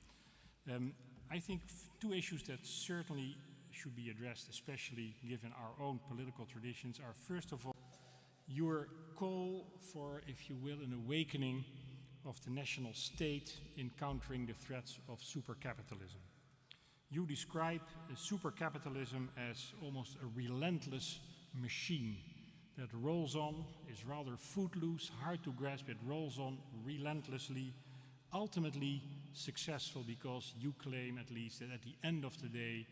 I think two issues that certainly should be addressed, especially given our own political traditions, are first of all your call for, if you will, an awakening of the national state in countering the threats of supercapitalism. You describe supercapitalism as almost a relentless machine that rolls on, is rather footloose, hard to grasp. It rolls on relentlessly, ultimately successful because you claim, at least, that at the end of the day,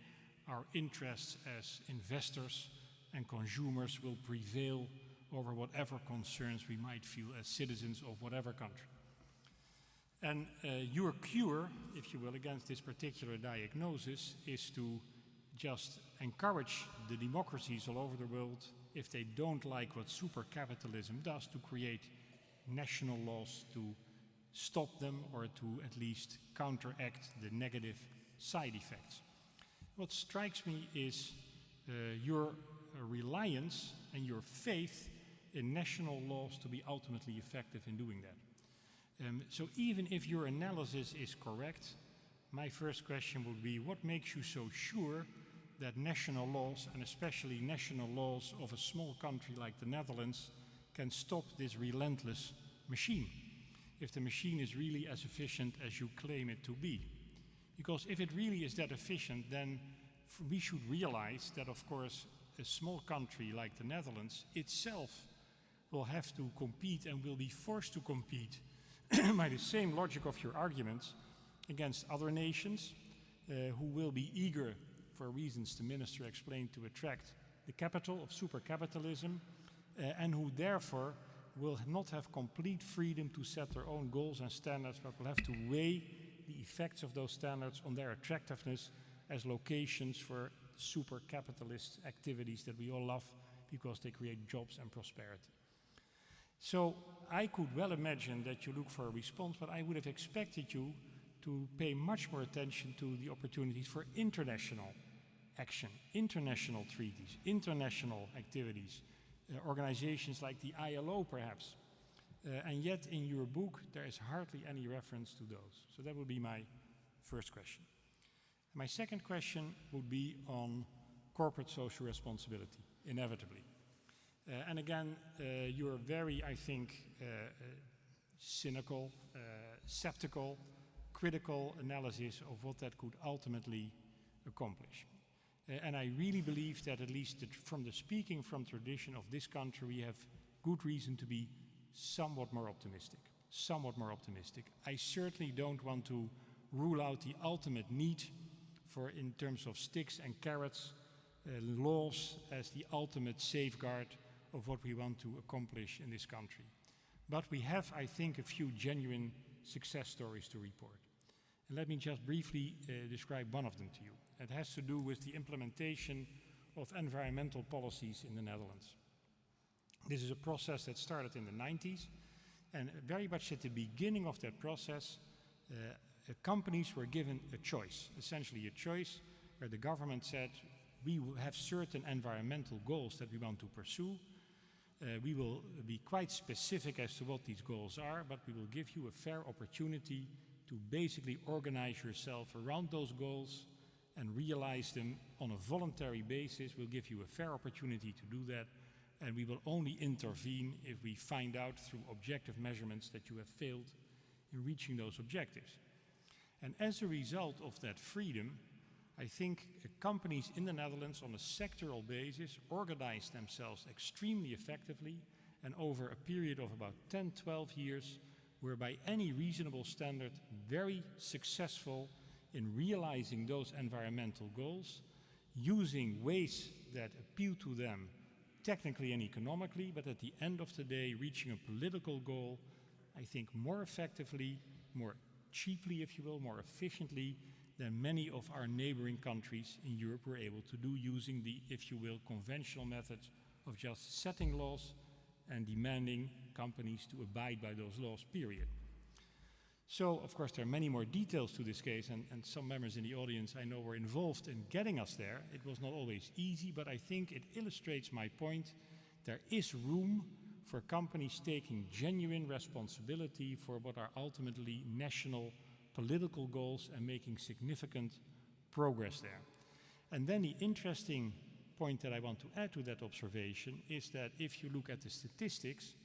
our interests as investors and consumers will prevail over whatever concerns we might feel as citizens of whatever country. And your cure, if you will, against this particular diagnosis is to just encourage the democracies all over the world, if they don't like what supercapitalism does, to create national laws to stop them or to at least counteract the negative side effects. What strikes me is your reliance and your faith in national laws to be ultimately effective in doing that. So even if your analysis is correct, my first question would be, what makes you so sure that national laws, and especially national laws of a small country like the Netherlands, can stop this relentless machine, if the machine is really as efficient as you claim it to be? Because if it really is that efficient, then we should realize that, of course, a small country like the Netherlands itself will have to compete and will be forced to compete by the same logic of your arguments against other nations who will be eager, for reasons the minister explained, to attract the capital of supercapitalism and who therefore will not have complete freedom to set their own goals and standards, but will have to weigh the effects of those standards on their attractiveness as locations for super capitalist activities that we all love because they create jobs and prosperity. So I could well imagine that you look for a response, but I would have expected you to pay much more attention to the opportunities for international action, international treaties, international activities, organizations like the ILO perhaps. And yet in your book there is hardly any reference to those. So that would be my first question. My second question would be on corporate social responsibility, inevitably. And again, you're very, I think, cynical, skeptical, critical analysis of what that could ultimately accomplish. And I really believe that, at least from the speaking from tradition of this country, we have good reason to be somewhat more optimistic, I certainly don't want to rule out the ultimate need for, in terms of sticks and carrots, laws as the ultimate safeguard of what we want to accomplish in this country. But we have, I think, a few genuine success stories to report. And let me just briefly describe one of them to you. It has to do with the implementation of environmental policies in the Netherlands. This is a process that started in the 90s, and very much at the beginning of that process, companies were given a choice, essentially a choice where the government said, we will have certain environmental goals that we want to pursue. We will be quite specific as to what these goals are, but we will give you a fair opportunity to basically organize yourself around those goals and realize them on a voluntary basis. We'll give you a fair opportunity to do that, and we will only intervene if we find out through objective measurements that you have failed in reaching those objectives. And as a result of that freedom, I think companies in the Netherlands on a sectoral basis organized themselves extremely effectively, and over a period of about 10-12 years were by any reasonable standard very successful in realizing those environmental goals, using ways that appeal to them technically and economically, but at the end of the day reaching a political goal, I think more effectively, more cheaply if you will, more efficiently than many of our neighboring countries in Europe were able to do, using the, if you will, conventional methods of just setting laws and demanding companies to abide by those laws, period. So, of course, there are many more details to this case, and some members in the audience I know were involved in getting us there. It was not always easy, but I think it illustrates my point. There is room for companies taking genuine responsibility for what are ultimately national political goals and making significant progress there. And then the interesting point that I want to add to that observation is that if you look at the statistics,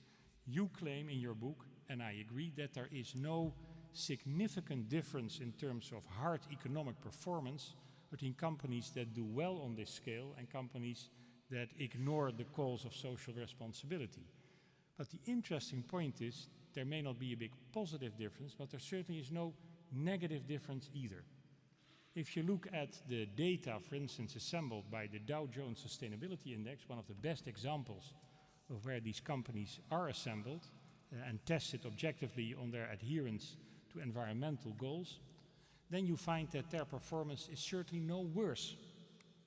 you claim in your book, and I agree, that there is no significant difference in terms of hard economic performance between companies that do well on this scale and companies that ignore the calls of social responsibility. But the interesting point is there may not be a big positive difference, but there certainly is no negative difference either. If you look at the data, for instance, assembled by the Dow Jones Sustainability Index, one of the best examples of where these companies are assembled and tested objectively on their adherence to environmental goals, then you find that their performance is certainly no worse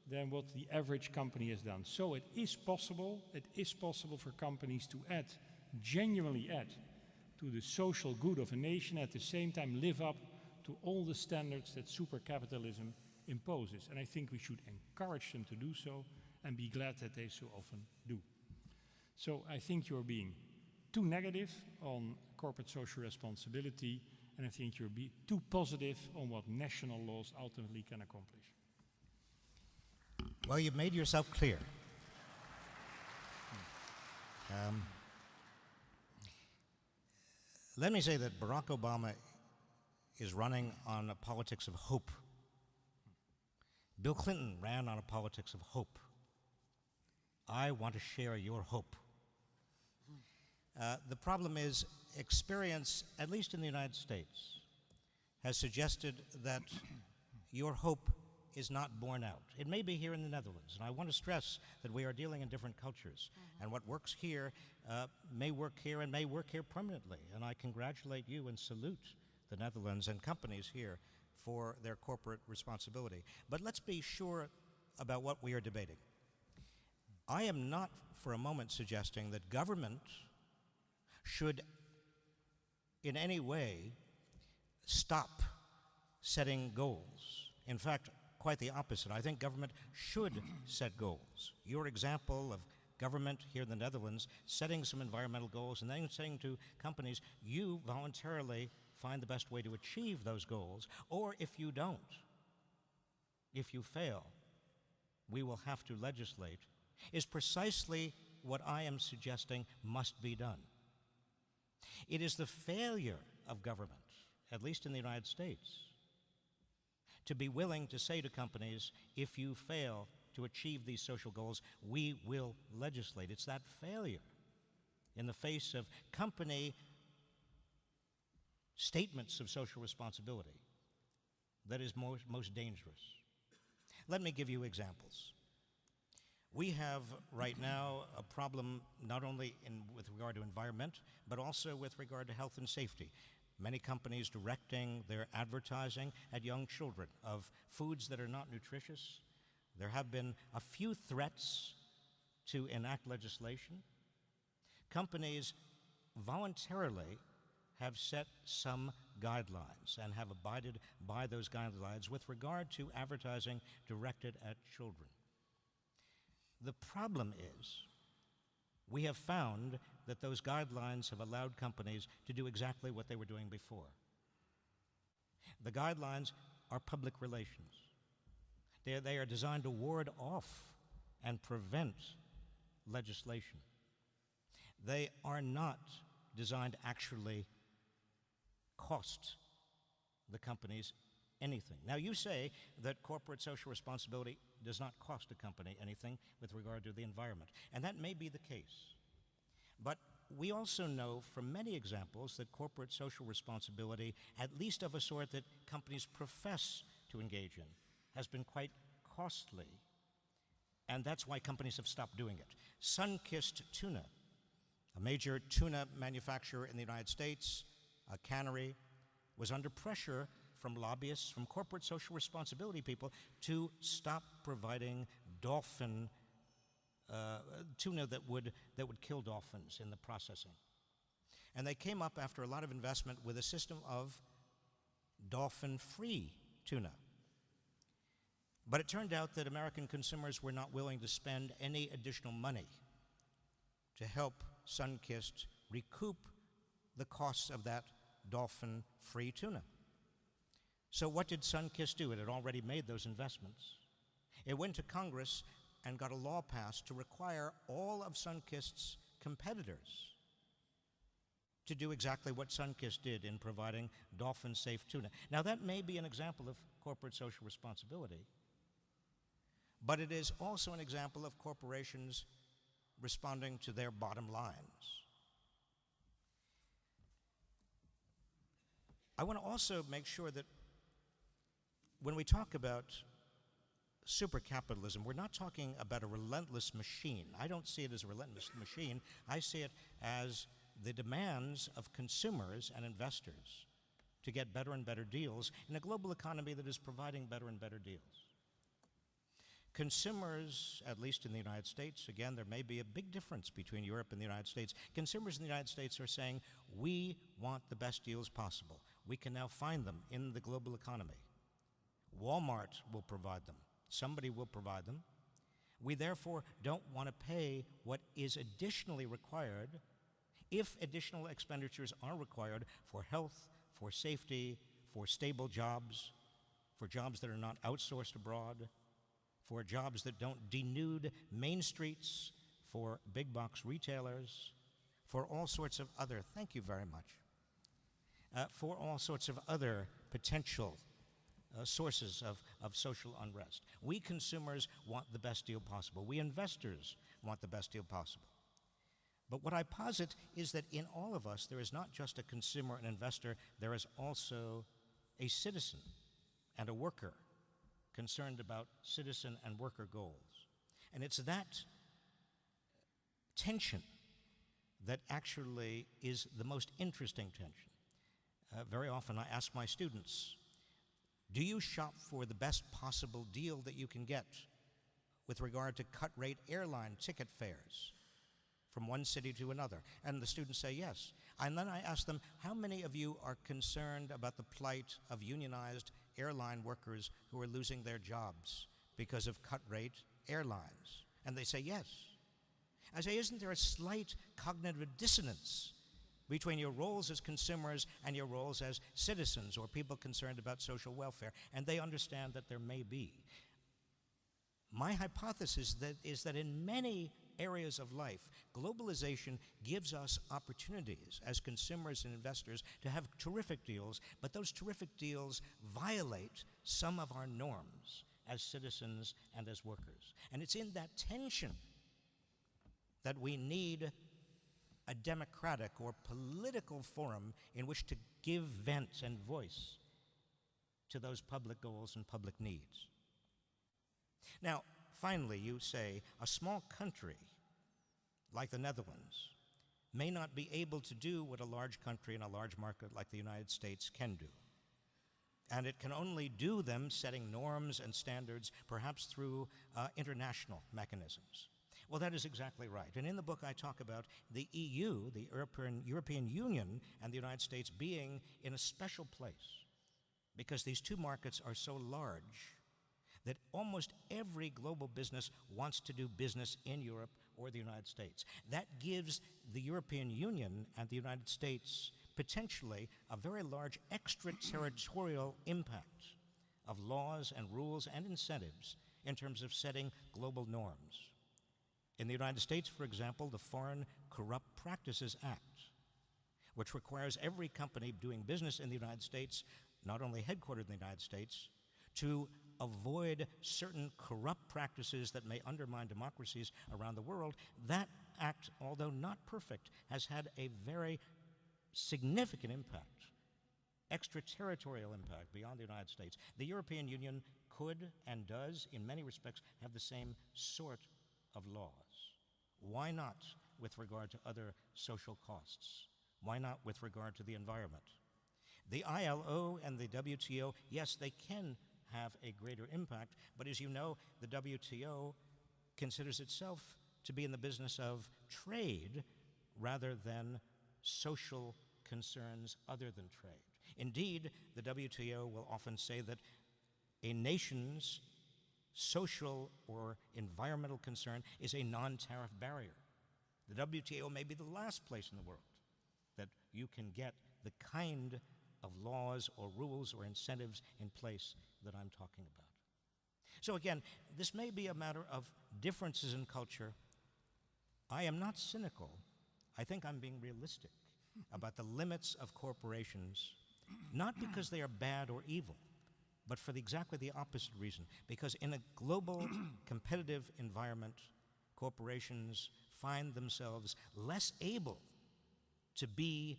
than what the average company has done. So it is possible for companies to genuinely add to the social good of a nation, at the same time live up to all the standards that supercapitalism imposes. And I think we should encourage them to do so and be glad that they so often do. So I think you're being too negative on corporate social responsibility, and I think you're too positive on what national laws ultimately can accomplish. Well, you've made yourself clear. Let me say that Barack Obama is running on a politics of hope. Bill Clinton ran on a politics of hope. I want to share your hope. The problem is experience, at least in the United States, has suggested that your hope is not borne out. It may be here in the Netherlands, and I want to stress that we are dealing in different cultures, and what works here may work here and may work here permanently, and I congratulate you and salute the Netherlands and companies here for their corporate responsibility. But let's be sure about what we are debating. I am not for a moment suggesting that government should in any way stop setting goals. In fact, quite the opposite. I think government should set goals. Your example of government here in the Netherlands setting some environmental goals and then saying to companies, you voluntarily find the best way to achieve those goals, or if you don't, if you fail, we will have to legislate, is precisely what I am suggesting must be done. It is the failure of government, at least in the United States, to be willing to say to companies, if you fail to achieve these social goals, we will legislate. It's that failure in the face of company statements of social responsibility that is most dangerous. Let me give you examples. We have right now a problem not only with regard to environment, but also with regard to health and safety. Many companies directing their advertising at young children of foods that are not nutritious. There have been a few threats to enact legislation. Companies voluntarily have set some guidelines and have abided by those guidelines with regard to advertising directed at children. The problem is, we have found that those guidelines have allowed companies to do exactly what they were doing before. The guidelines are public relations. They are designed to ward off and prevent legislation. They are not designed to actually cost the companies anything. Now, you say that corporate social responsibility does not cost a company anything with regard to the environment, and that may be the case. But we also know from many examples that corporate social responsibility, at least of a sort that companies profess to engage in, has been quite costly, and that's why companies have stopped doing it. Sun-kissed tuna, a major tuna manufacturer in the United States, a cannery, was under pressure from lobbyists, from corporate social responsibility people, to stop providing dolphin tuna that would kill dolphins in the processing. And they came up after a lot of investment with a system of dolphin-free tuna. But it turned out that American consumers were not willing to spend any additional money to help Sun-Kissed recoup the costs of that dolphin-free tuna. So what did Sun-Kissed do? It had already made those investments. It went to Congress and got a law passed to require all of Sun-Kissed's competitors to do exactly what Sun-Kissed did in providing dolphin-safe tuna. Now, that may be an example of corporate social responsibility, but it is also an example of corporations responding to their bottom lines. I want to also make sure that when we talk about supercapitalism, we're not talking about a relentless machine. I don't see it as a relentless machine. I see it as the demands of consumers and investors to get better and better deals in a global economy that is providing better and better deals. Consumers, at least in the United States, again, there may be a big difference between Europe and the United States. Consumers in the United States are saying, we want the best deals possible. We can now find them in the global economy. Walmart will provide them. Somebody will provide them. We therefore don't want to pay what is additionally required If additional expenditures are required for health, for safety, for stable jobs, for jobs that are not outsourced abroad, for jobs that don't denude main streets, for big box retailers, for all sorts of other, thank you very much, for all sorts of other potential sources of social unrest. We consumers want the best deal possible. We investors want the best deal possible. But what I posit is that in all of us, there is not just a consumer and investor, there is also a citizen and a worker concerned about citizen and worker goals. And it's that tension that actually is the most interesting tension. Very often I ask my students, do you shop for the best possible deal that you can get with regard to cut-rate airline ticket fares from one city to another? And the students say yes. And then I ask them, how many of you are concerned about the plight of unionized airline workers who are losing their jobs because of cut-rate airlines? And they say yes. I say, isn't there a slight cognitive dissonance between your roles as consumers and your roles as citizens or people concerned about social welfare? And they understand that there may be. My hypothesis is that in many areas of life, globalization gives us opportunities as consumers and investors to have terrific deals, but those terrific deals violate some of our norms as citizens and as workers. And it's in that tension that we need a democratic or political forum in which to give vent and voice to those public goals and public needs. Now, finally, you say a small country like the Netherlands may not be able to do what a large country in a large market like the United States can do. And it can only do them setting norms and standards, perhaps through international mechanisms. Well, that is exactly right. And in the book I talk about the EU, the European Union, and the United States being in a special place because these two markets are so large that almost every global business wants to do business in Europe or the United States. That gives the European Union and the United States potentially a very large extraterritorial impact of laws and rules and incentives in terms of setting global norms. In the United States, for example, the Foreign Corrupt Practices Act, which requires every company doing business in the United States, not only headquartered in the United States, to avoid certain corrupt practices that may undermine democracies around the world. That act, although not perfect, has had a very significant impact, extraterritorial impact beyond the United States. The European Union could and does, in many respects, have the same sort of laws. Why not with regard to other social costs? Why not with regard to the environment? The ILO and the WTO, yes, they can have a greater impact, but as you know, the WTO considers itself to be in the business of trade rather than social concerns other than trade. Indeed, the WTO will often say that a nation's social or environmental concern is a non-tariff barrier. The WTO may be the last place in the world that you can get the kind of laws or rules or incentives in place that I'm talking about. So again, this may be a matter of differences in culture. I am not cynical. I think I'm being realistic about the limits of corporations, not because they are bad or evil, but for exactly the opposite reason. Because in a global competitive environment, corporations find themselves less able to be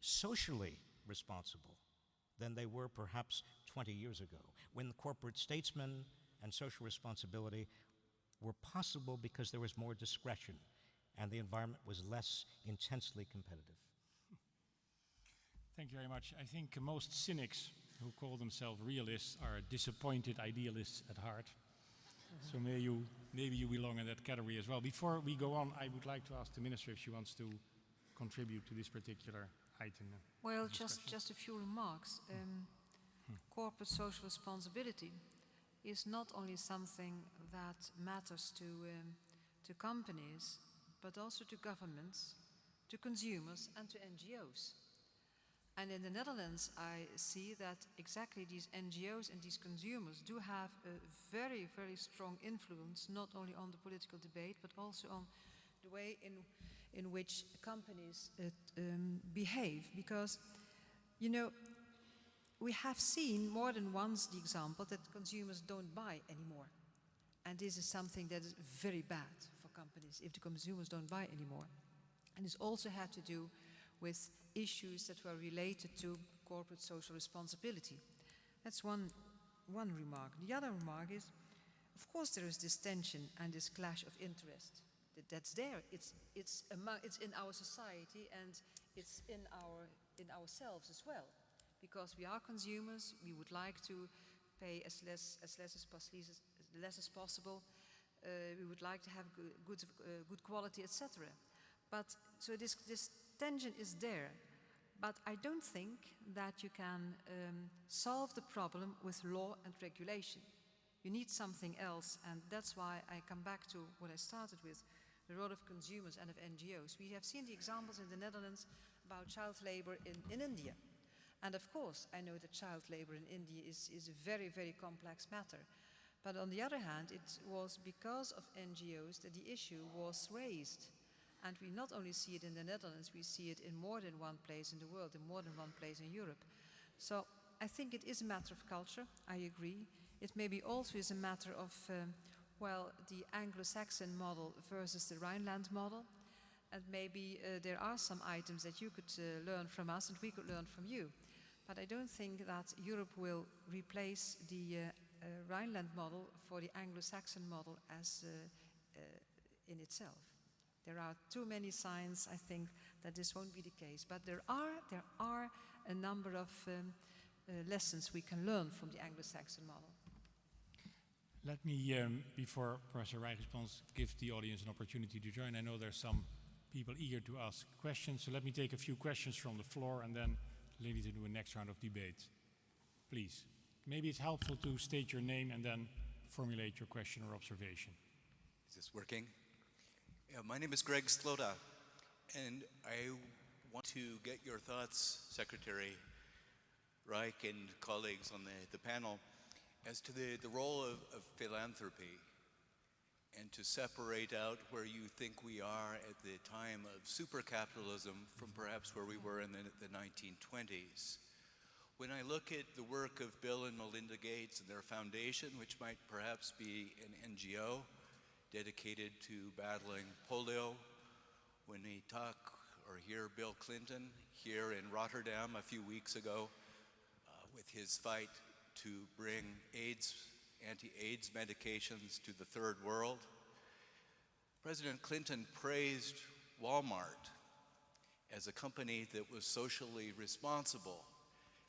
socially responsible than they were perhaps 20 years ago, when corporate statesmen and social responsibility were possible because there was more discretion and the environment was less intensely competitive. Thank you very much. I think most cynics who call themselves realists are disappointed idealists at heart. So maybe you belong in that category as well. Before we go on, I would like to ask the Minister if she wants to contribute to this particular item. Well, just a few remarks. Corporate social responsibility is not only something that matters to companies, but also to governments, to consumers, and to NGOs. And in the Netherlands, I see that exactly these NGOs and these consumers do have a very, very strong influence, not only on the political debate, but also on the way in which companies behave. Because, you know, we have seen more than once the example that consumers don't buy anymore. And this is something that is very bad for companies if the consumers don't buy anymore. And this also had to do with issues that were related to corporate social responsibility. That's one remark. The other remark is, of course, there is this tension and this clash of interest. That's there. It's in our society, and it's in ourselves as well. Because we are consumers, we would like to pay as less as possible. We would like to have good quality, etc. But so this tension is there. But I don't think that you can solve the problem with law and regulation. You need something else, and that's why I come back to what I started with, the role of consumers and of NGOs. We have seen the examples in the Netherlands about child labor in India. And of course, I know that child labor in India is a very, very complex matter. But on the other hand, it was because of NGOs that the issue was raised. And we not only see it in the Netherlands, we see it in more than one place in the world, in more than one place in Europe. So I think it is a matter of culture, I agree. It maybe also is a matter of, well, the Anglo-Saxon model versus the Rhineland model. And maybe there are some items that you could learn from us and we could learn from you. But I don't think that Europe will replace the Rhineland model for the Anglo-Saxon model as in itself. There are too many signs, I think, that this won't be the case. But there are a number of lessons we can learn from the Anglo-Saxon model. Let me, before Professor Reich responds, give the audience an opportunity to join. I know there's some people eager to ask questions, so let me take a few questions from the floor and then lead you to a next round of debate. Please. Maybe it's helpful to state your name and then formulate your question or observation. Is this working? Yeah, my name is Greg Slota, and I want to get your thoughts, Secretary Reich and colleagues on the panel, as to the role of philanthropy, and to separate out where you think we are at the time of supercapitalism from perhaps where we were in the 1920s. When I look at the work of Bill and Melinda Gates and their foundation, which might perhaps be an NGO dedicated to battling polio, when we talk or hear Bill Clinton here in Rotterdam a few weeks ago with his fight to bring anti-AIDS medications to the third world, President Clinton praised Walmart as a company that was socially responsible.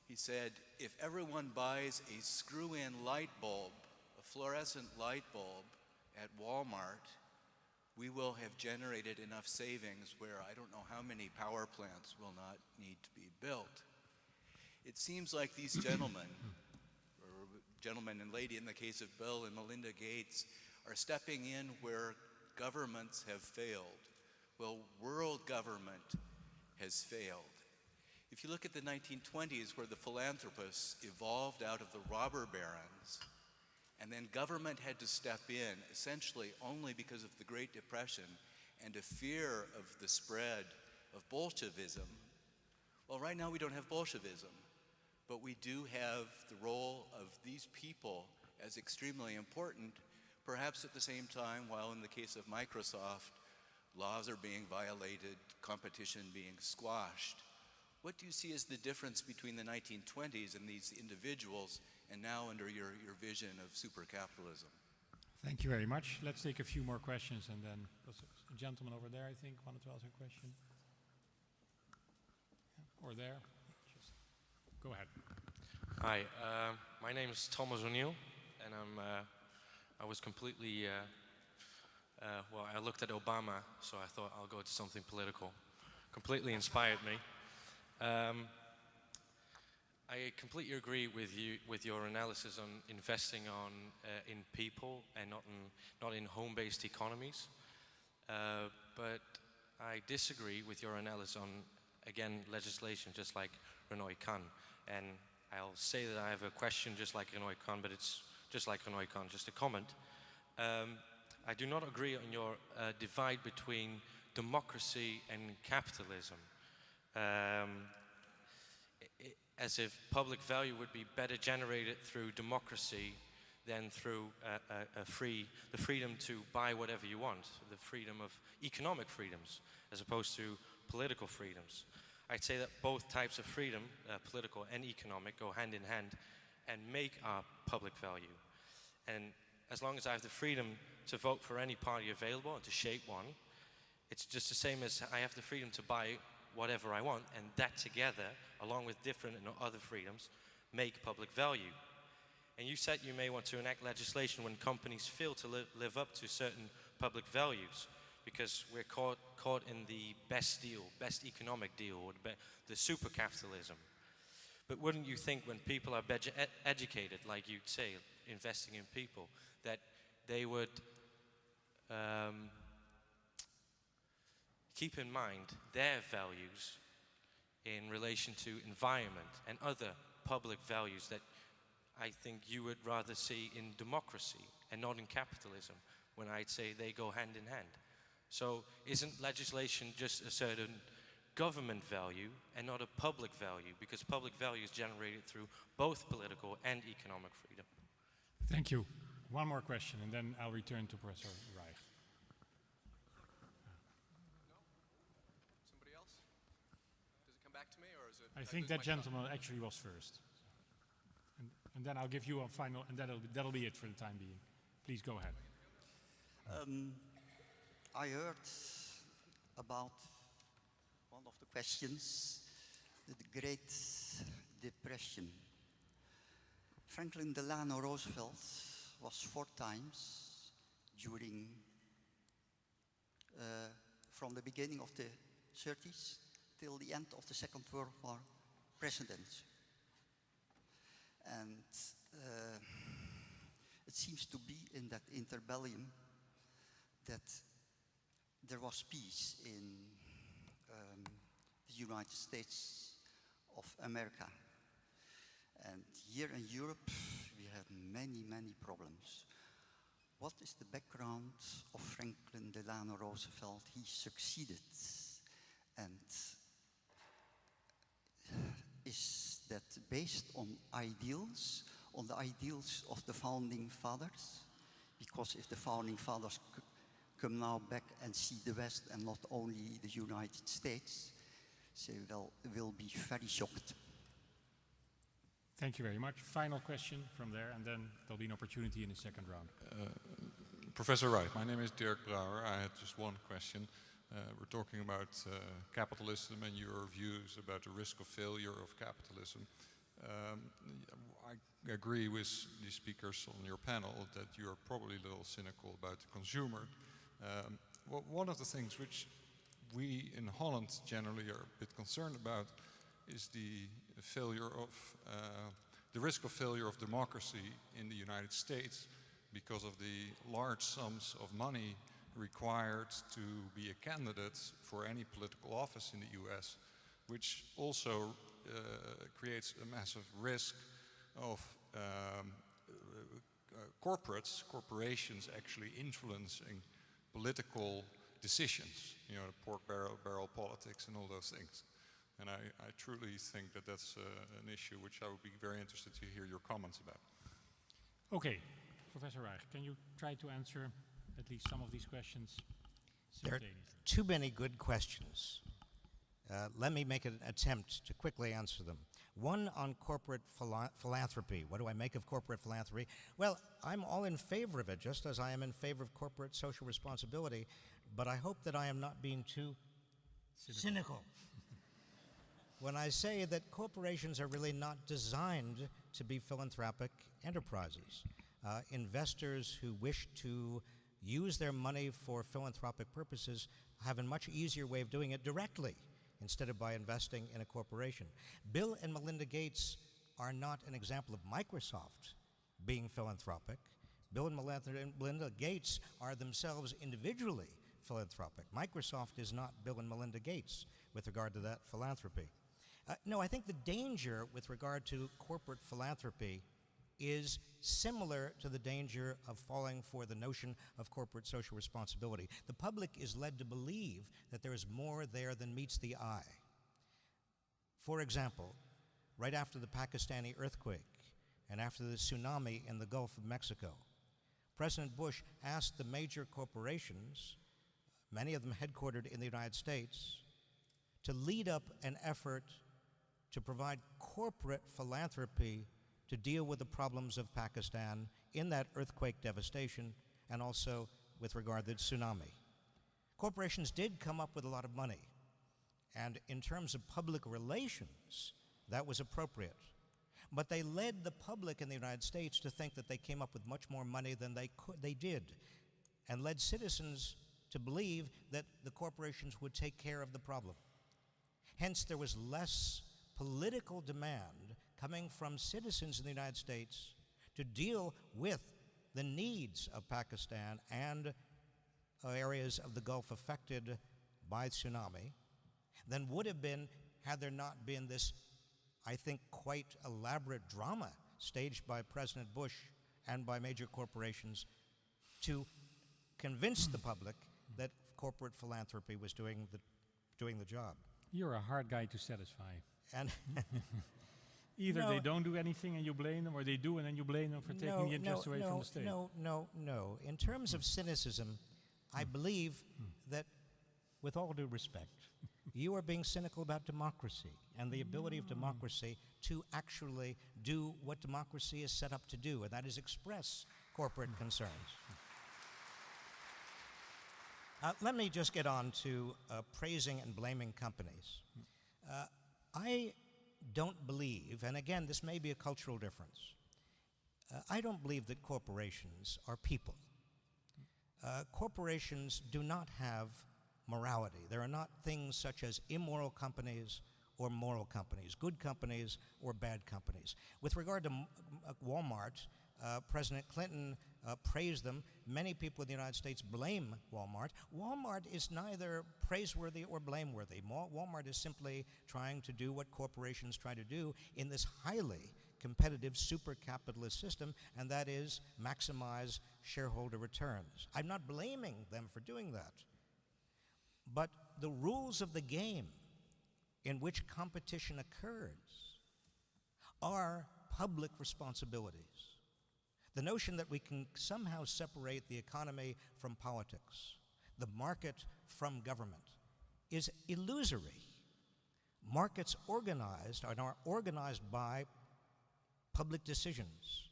He said, if everyone buys a screw-in light bulb, a fluorescent light bulb at Walmart, we will have generated enough savings where I don't know how many power plants will not need to be built. It seems like these gentlemen, or gentleman and lady in the case of Bill and Melinda Gates, are stepping in where governments have failed. Well, world government has failed. If you look at the 1920s, where the philanthropists evolved out of the robber barons, and then government had to step in, essentially only because of the Great Depression and a fear of the spread of Bolshevism. Well, right now we don't have Bolshevism, but we do have the role of these people as extremely important, perhaps at the same time, while in the case of Microsoft, laws are being violated, competition being squashed. What do you see as the difference between the 1920s and these individuals and now under your vision of supercapitalism? Thank you very much. Let's take a few more questions, and then there's a gentleman over there, I think, wanted to ask a question. Yeah, or there. Just go ahead. Hi, my name is Thomas O'Neill, and I was completely, well, I looked at Obama, so I thought I'll go to something political. Completely inspired me. I completely agree with you, with your analysis on investing in people and not in home-based economies. But I disagree with your analysis on, again, legislation, just like Rinnooy Kan. And I'll say that I have a question just like Rinnooy Kan, but it's just like Rinnooy Kan, just a comment. I do not agree on your divide between democracy and capitalism. As if public value would be better generated through democracy than through the freedom to buy whatever you want, the freedom of economic freedoms, as opposed to political freedoms. I'd say that both types of freedom, political and economic, go hand in hand and make our public value. And as long as I have the freedom to vote for any party available and to shape one, it's just the same as I have the freedom to buy whatever I want, and that together, along with different and other freedoms, make public value. And you said you may want to enact legislation when companies fail to live up to certain public values, because we're caught in the best deal, best economic deal, or the supercapitalism. But wouldn't you think when people are educated, like you'd say, investing in people, that they would keep in mind their values in relation to environment and other public values that I think you would rather see in democracy and not in capitalism, when I'd say they go hand in hand? So isn't legislation just a certain government value and not a public value? Because public value is generated through both political and economic freedom. Thank you. One more question, and then I'll return to Professor Reich. Somebody else? Does it come back to me, or is it? I think that gentleman actually was first. And then I'll give you a final, and that'll be it for the time being. Please go ahead. I heard about one of the questions, the Great Depression. Franklin Delano Roosevelt was 4 times during, from the beginning of the 30s till the end of the Second World War, president. And it seems to be in that interbellum that there was peace in the United States of America. And here in Europe, we have many, many problems. What is the background of Franklin Delano Roosevelt? He succeeded. And is that based on the ideals of the founding fathers? Because if the founding fathers come now back and see the West and not only the United States, they will be very shocked. Thank you very much. Final question from there, and then there'll be an opportunity in the second round. Professor Reich, my name is Dirk Brouwer. I had just one question. We're talking about capitalism and your views about the risk of failure of capitalism. I agree with the speakers on your panel that you're probably a little cynical about the consumer. One of the things which we in Holland generally are a bit concerned about is the risk of failure of democracy in the United States because of the large sums of money required to be a candidate for any political office in the US, which also creates a massive risk of corporations actually influencing political decisions, you know, pork barrel politics and all those things. And I truly think that that's an issue which I would be very interested to hear your comments about. Okay, Professor Reich, can you try to answer at least some of these questions There are simultaneously? too many good questions. Let me make an attempt to quickly answer them. One on corporate philanthropy. What do I make of corporate philanthropy? Well, I'm all in favor of it, just as I am in favor of corporate social responsibility, but I hope that I am not being too cynical when I say that corporations are really not designed to be philanthropic enterprises. Investors who wish to use their money for philanthropic purposes have a much easier way of doing it directly instead of by investing in a corporation. Bill and Melinda Gates are not an example of Microsoft being philanthropic. Bill and Melinda Gates are themselves individually philanthropic. Microsoft is not Bill and Melinda Gates with regard to that philanthropy. No, I think the danger with regard to corporate philanthropy is similar to the danger of falling for the notion of corporate social responsibility. The public is led to believe that there is more there than meets the eye. For example, right after the Pakistani earthquake and after the tsunami in the Gulf of Mexico, President Bush asked the major corporations, many of them headquartered in the United States, to lead up an effort to provide corporate philanthropy to deal with the problems of Pakistan in that earthquake devastation and also with regard to the tsunami. Corporations did come up with a lot of money, and in terms of public relations, that was appropriate. But they led the public in the United States to think that they came up with much more money than they did, and led citizens to believe that the corporations would take care of the problem. Hence, there was less political demand coming from citizens in the United States to deal with the needs of Pakistan and areas of the Gulf affected by tsunami than would have been had there not been this, I think, quite elaborate drama staged by President Bush and by major corporations to convince the public that corporate philanthropy was doing the job. You're a hard guy to satisfy. And Either No. they don't do anything and you blame them, or they do and then you blame them for taking the interest away from the state. No. In terms of cynicism, I believe that, with all due respect, you are being cynical about democracy and the ability of democracy to actually do what democracy is set up to do, and that is express corporate concerns. Let me just get on to praising and blaming companies. I don't believe, and again, this may be a cultural difference, I don't believe that corporations are people. Corporations do not have morality. There are not things such as immoral companies or moral companies, good companies or bad companies. With regard to Walmart, President Clinton praised them. Many people in the United States blame Walmart. Walmart is neither praiseworthy or blameworthy. Walmart is simply trying to do what corporations try to do in this highly competitive super-capitalist system, and that is maximize shareholder returns. I'm not blaming them for doing that. But the rules of the game in which competition occurs are public responsibilities. The notion that we can somehow separate the economy from politics, the market from government, is illusory. Markets organized are organized by public decisions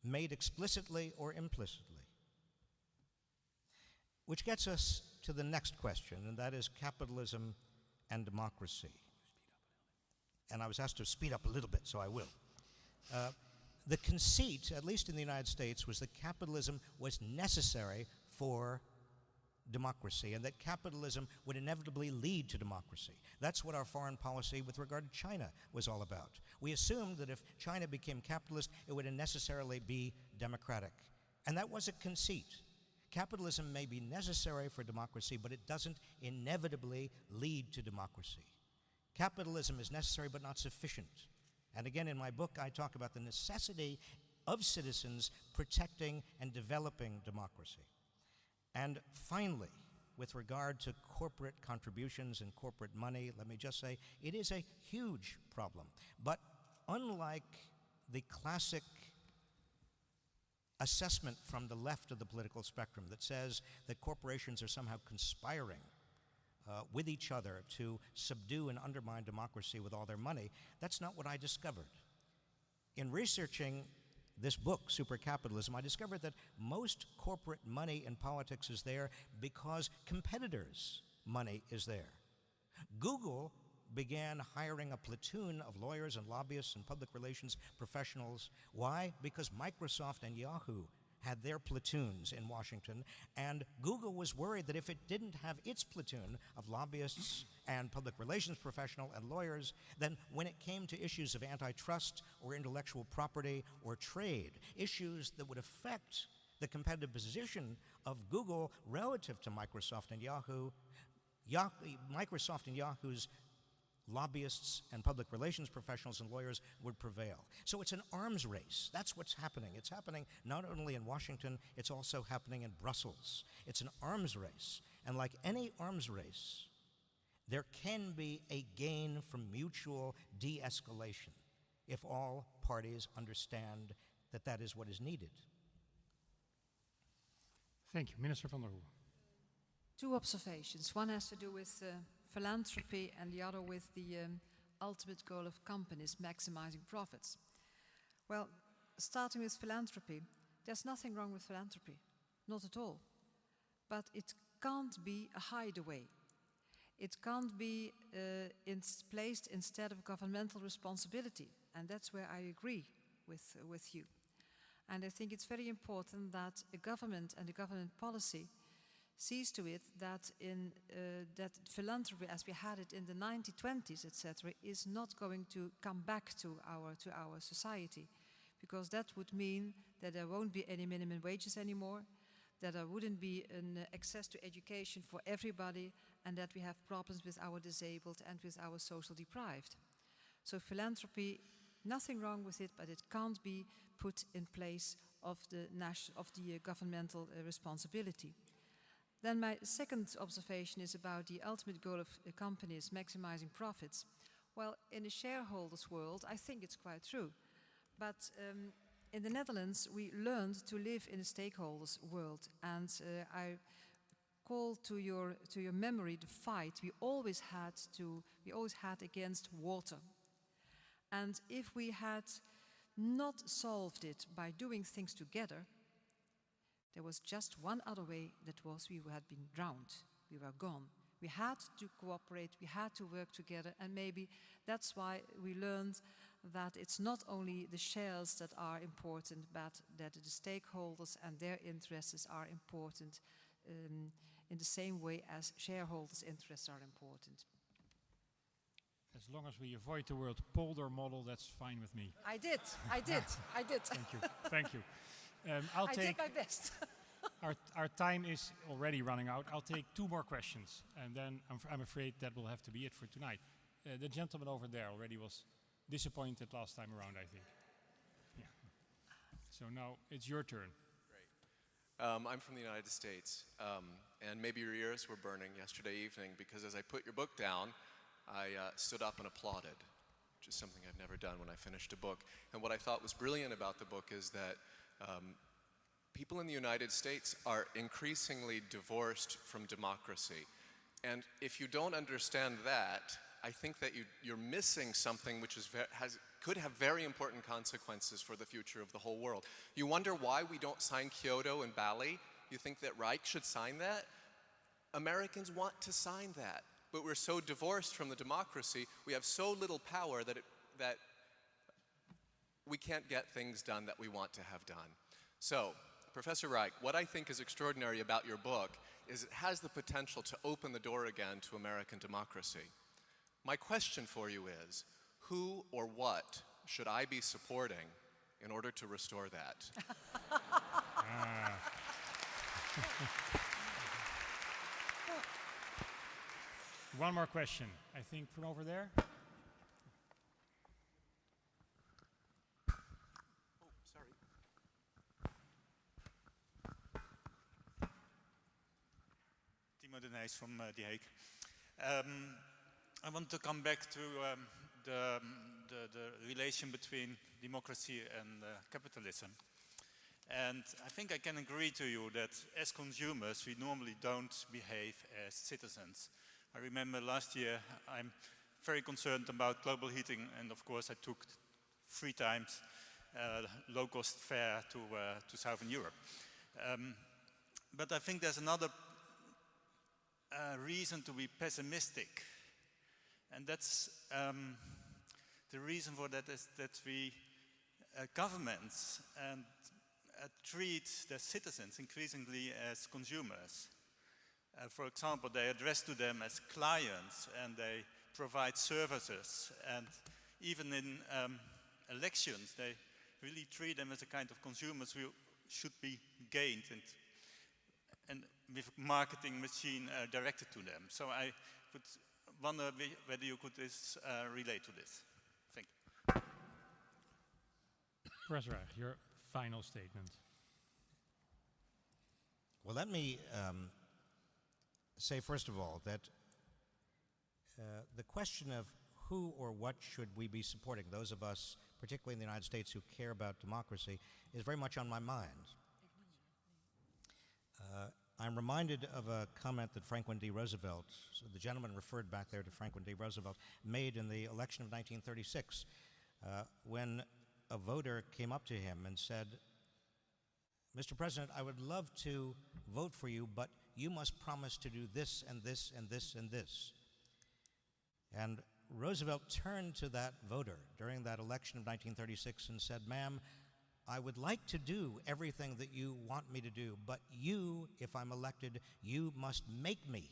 made explicitly or implicitly. Which gets us to the next question, and that is capitalism and democracy. And I was asked to speed up a little bit, so I will. The conceit, at least in the United States, was that capitalism was necessary for democracy, and that capitalism would inevitably lead to democracy. That's what our foreign policy with regard to China was all about. We assumed that if China became capitalist, it would necessarily be democratic. And that was a conceit. Capitalism may be necessary for democracy, but it doesn't inevitably lead to democracy. Capitalism is necessary but not sufficient. And again, in my book, I talk about the necessity of citizens protecting and developing democracy. And finally, with regard to corporate contributions and corporate money, let me just say, it is a huge problem. But unlike the classic assessment from the left of the political spectrum that says that corporations are somehow conspiring with each other to subdue and undermine democracy with all their money, that's not what I discovered. In researching this book, Supercapitalism, I discovered that most corporate money in politics is there because competitors' money is there. Google began hiring a platoon of lawyers and lobbyists and public relations professionals. Why? Because Microsoft and Yahoo had their platoons in Washington, and Google was worried that if it didn't have its platoon of lobbyists and public relations professionals and lawyers, then when it came to issues of antitrust or intellectual property or trade, issues that would affect the competitive position of Google relative to Microsoft and Yahoo, Microsoft and Yahoo's lobbyists and public relations professionals and lawyers would prevail. So it's an arms race. That's what's happening. It's happening not only in Washington, it's also happening in Brussels. It's an arms race. And like any arms race, there can be a gain from mutual de-escalation if all parties understand that that is what is needed. Thank you. Minister van der Hoeven. Two observations. One has to do with philanthropy and the other with the ultimate goal of companies, maximizing profits. Well, starting with philanthropy, there's nothing wrong with philanthropy, not at all. But it can't be a hideaway. It can't be placed instead of governmental responsibility. And that's where I agree with you. And I think it's very important that a government and a government policy sees to it that that philanthropy, as we had it in the 1920s, etc., is not going to come back to our society, because that would mean that there won't be any minimum wages anymore, that there wouldn't be an access to education for everybody, and that we have problems with our disabled and with our social deprived. So philanthropy, nothing wrong with it, but it can't be put in place of the governmental responsibility. Then my second observation is about the ultimate goal of companies, maximizing profits. Well, in the shareholders' world, I think it's quite true. But in the Netherlands, we learned to live in a stakeholders' world. And I call to your memory the fight we always had against water. And if we had not solved it by doing things together, there was just one other way, that was we had been drowned, we were gone. We had to cooperate, we had to work together, and maybe that's why we learned that it's not only the shares that are important, but that the stakeholders and their interests are important in the same way as shareholders' interests are important. As long as we avoid the word polder model, that's fine with me. I did. Thank you. I did my best. Our time is already running out. I'll take two more questions, and then I'm afraid that will have to be it for tonight. The gentleman over there already was disappointed last time around, I think. Yeah. So now it's your turn. Great. I'm from the United States, and maybe your ears were burning yesterday evening because as I put your book down, I stood up and applauded, which is something I've never done when I finished a book. And what I thought was brilliant about the book is that people in the United States are increasingly divorced from democracy. And if you don't understand that, I think that you're missing something which could have very important consequences for the future of the whole world. You wonder why we don't sign Kyoto and Bali? You think that Reich should sign that? Americans want to sign that, but we're so divorced from the democracy, we have so little power that we can't get things done that we want to have done. So, Professor Reich, what I think is extraordinary about your book is it has the potential to open the door again to American democracy. My question for you is, who or what should I be supporting in order to restore that? One more question, I think from over there. From The Hague. I want to come back to the relation between democracy and capitalism. And I think I can agree to you that as consumers, we normally don't behave as citizens. I remember last year, I'm very concerned about global heating, and of course I took 3 times low-cost fare to Southern Europe. But I think there's another reason to be pessimistic, and that's the reason for that is that we governments and treat their citizens increasingly as consumers. For example, they address to them as clients, and they provide services, and even in elections they really treat them as a kind of consumers should be gained and with marketing machine directed to them. So I would wonder whether you could relate to this. Thank you. Professor Reich, your final statement. Well, let me say, first of all, that the question of who or what should we be supporting, those of us, particularly in the United States, who care about democracy, is very much on my mind. I'm reminded of a comment that Franklin D. Roosevelt, so the gentleman referred back there to Franklin D. Roosevelt, made in the election of 1936, when a voter came up to him and said, "Mr. President, I would love to vote for you, but you must promise to do this and this and this and this." And Roosevelt turned to that voter during that election of 1936 and said, "Ma'am, I would like to do everything that you want me to do, but you, if I'm elected, you must make me.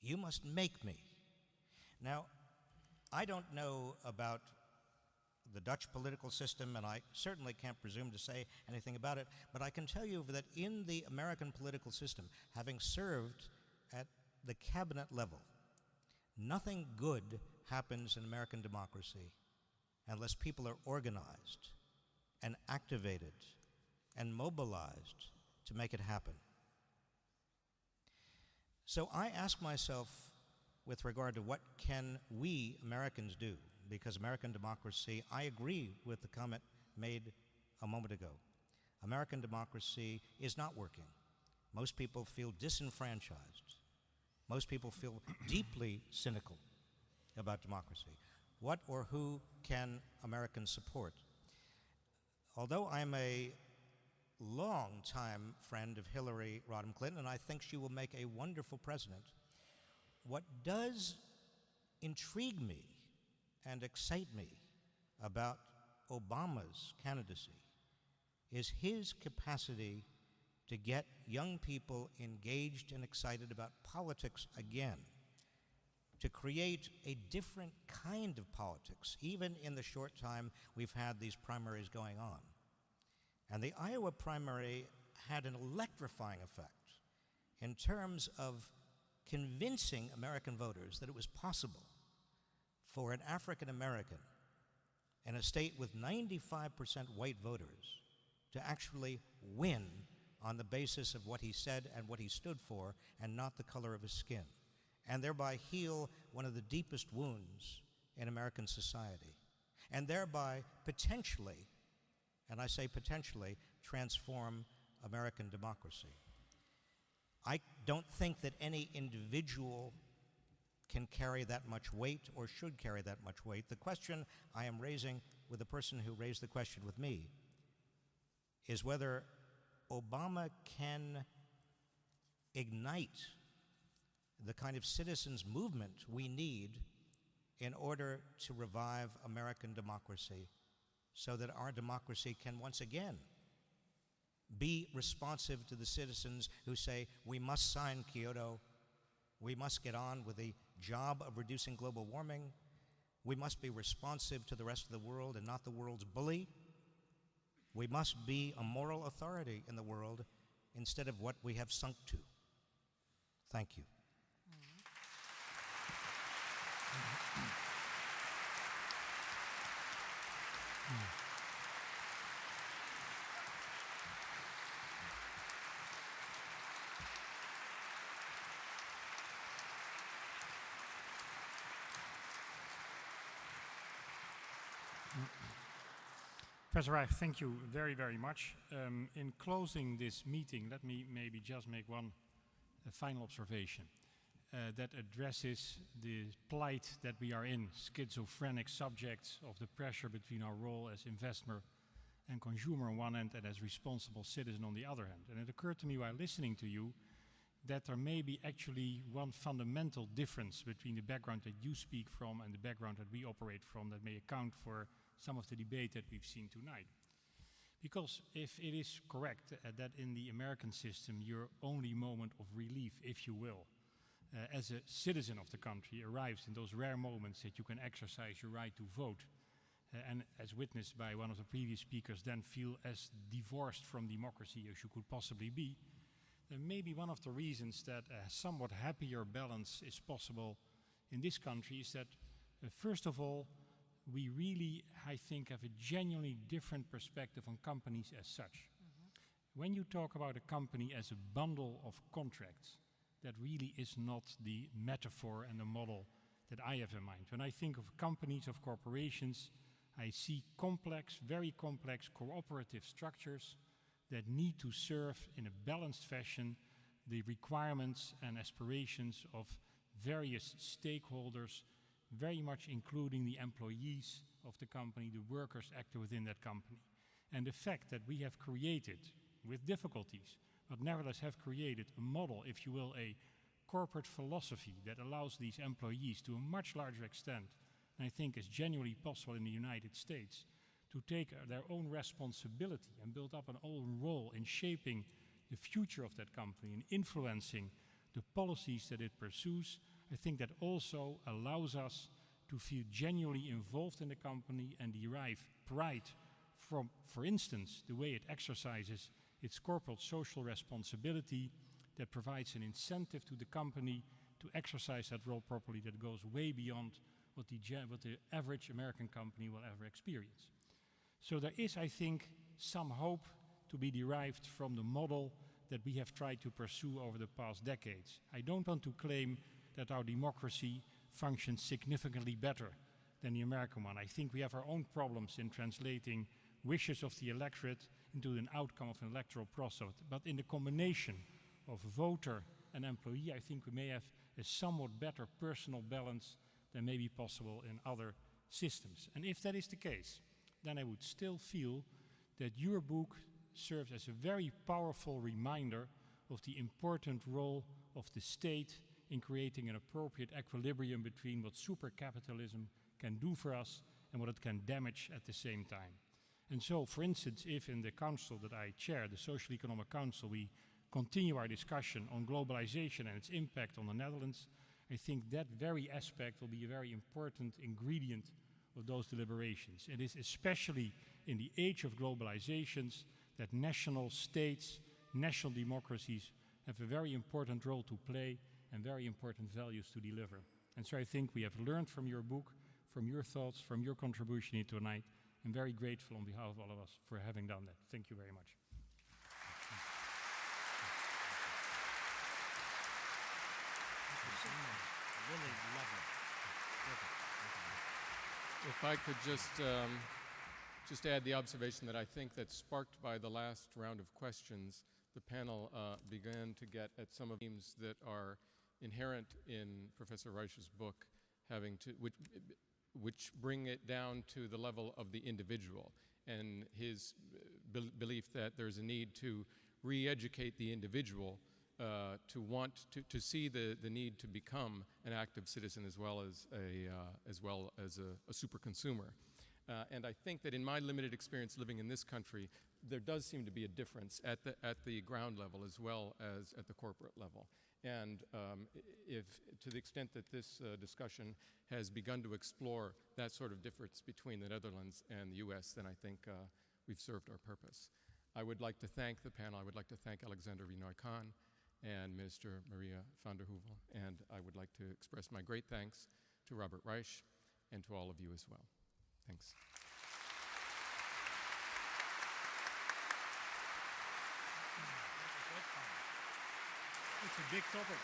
You must make me." Now, I don't know about the Dutch political system, and I certainly can't presume to say anything about it, but I can tell you that in the American political system, having served at the cabinet level, nothing good happens in American democracy unless people are organized and activated and mobilized to make it happen. So I ask myself, with regard to what can we Americans do, because American democracy, I agree with the comment made a moment ago. American democracy is not working. Most people feel disenfranchised. Most people feel deeply cynical about democracy. What or who can Americans support? Although I'm a long-time friend of Hillary Rodham Clinton, and I think she will make a wonderful president, what does intrigue me and excite me about Obama's candidacy is his capacity to get young people engaged and excited about politics again, to create a different kind of politics, even in the short time we've had these primaries going on. And the Iowa primary had an electrifying effect in terms of convincing American voters that it was possible for an African American in a state with 95% white voters to actually win on the basis of what he said and what he stood for, and not the color of his skin, and thereby heal one of the deepest wounds in American society, and thereby potentially, and I say potentially, transform American democracy. I don't think that any individual can carry that much weight or should carry that much weight. The question I am raising with the person who raised the question with me is whether Obama can ignite the kind of citizens' movement we need in order to revive American democracy so that our democracy can once again be responsive to the citizens who say, we must sign Kyoto, we must get on with the job of reducing global warming, we must be responsive to the rest of the world and not the world's bully. We must be a moral authority in the world instead of what we have sunk to. Thank you. Professor Reich, thank you very, very much. In closing this meeting, let me maybe just make one final observation that addresses the plight that we are in, schizophrenic subjects of the pressure between our role as investor and consumer on one end and as responsible citizen on the other hand. And it occurred to me while listening to you that there may be actually one fundamental difference between the background that you speak from and the background that we operate from that may account for some of the debate that we've seen tonight. Because if it is correct that in the American system your only moment of relief, if you will, as a citizen of the country arrives in those rare moments that you can exercise your right to vote, and as witnessed by one of the previous speakers, then feel as divorced from democracy as you could possibly be, then maybe one of the reasons that a somewhat happier balance is possible in this country is that, first of all, we really, I think, have a genuinely different perspective on companies as such. When you talk about a company as a bundle of contracts, that really is not the metaphor and the model that I have in mind. When I think of companies, of corporations, I see complex, very complex cooperative structures that need to serve in a balanced fashion the requirements and aspirations of various stakeholders, very much including the employees of the company, the workers active within that company. And the fact that we have created, with difficulties, but nevertheless have created a model, if you will, a corporate philosophy that allows these employees to a much larger extent, and I think is genuinely possible in the United States, to take their own responsibility and build up an own role in shaping the future of that company and influencing the policies that it pursues, I think that also allows us to feel genuinely involved in the company and derive pride from, for instance, the way it exercises its corporate social responsibility that provides an incentive to the company to exercise that role properly that goes way beyond what the average American company will ever experience. So there is, I think, some hope to be derived from the model that we have tried to pursue over the past decades. I don't want to claim that our democracy functions significantly better than the American one. I think we have our own problems in translating wishes of the electorate into an outcome of an electoral process. But in the combination of voter and employee, I think we may have a somewhat better personal balance than may be possible in other systems. And if that is the case, then I would still feel that your book serves as a very powerful reminder of the important role of the state in creating an appropriate equilibrium between what supercapitalism can do for us and what it can damage at the same time. And so, for instance, if in the council that I chair, the Social Economic Council, we continue our discussion on globalization and its impact on the Netherlands, I think that very aspect will be a very important ingredient of those deliberations. It is especially in the age of globalizations that national states, national democracies have a very important role to play and very important values to deliver. And so I think we have learned from your book, from your thoughts, from your contribution here tonight. I'm very grateful on behalf of all of us for having done that. Thank you very much. Really lovely. If I could just add the observation that I think that sparked by the last round of questions, the panel began to get at some of the themes that are inherent in Professor Reich's book, which bring it down to the level of the individual and his belief that there's a need to re-educate the individual to see the need to become an active citizen as well as a super consumer. And I think that in my limited experience living in this country, there does seem to be a difference at the ground level as well as at the corporate level. And if to the extent that this discussion has begun to explore that sort of difference between the Netherlands and the US, then I think we've served our purpose. I would like to thank the panel. I would like to thank Alexander Rinnooy Kan and Minister Maria van der Hoeven. And I would like to express my great thanks to Robert Reich and to all of you as well. Thanks. It's a big topic.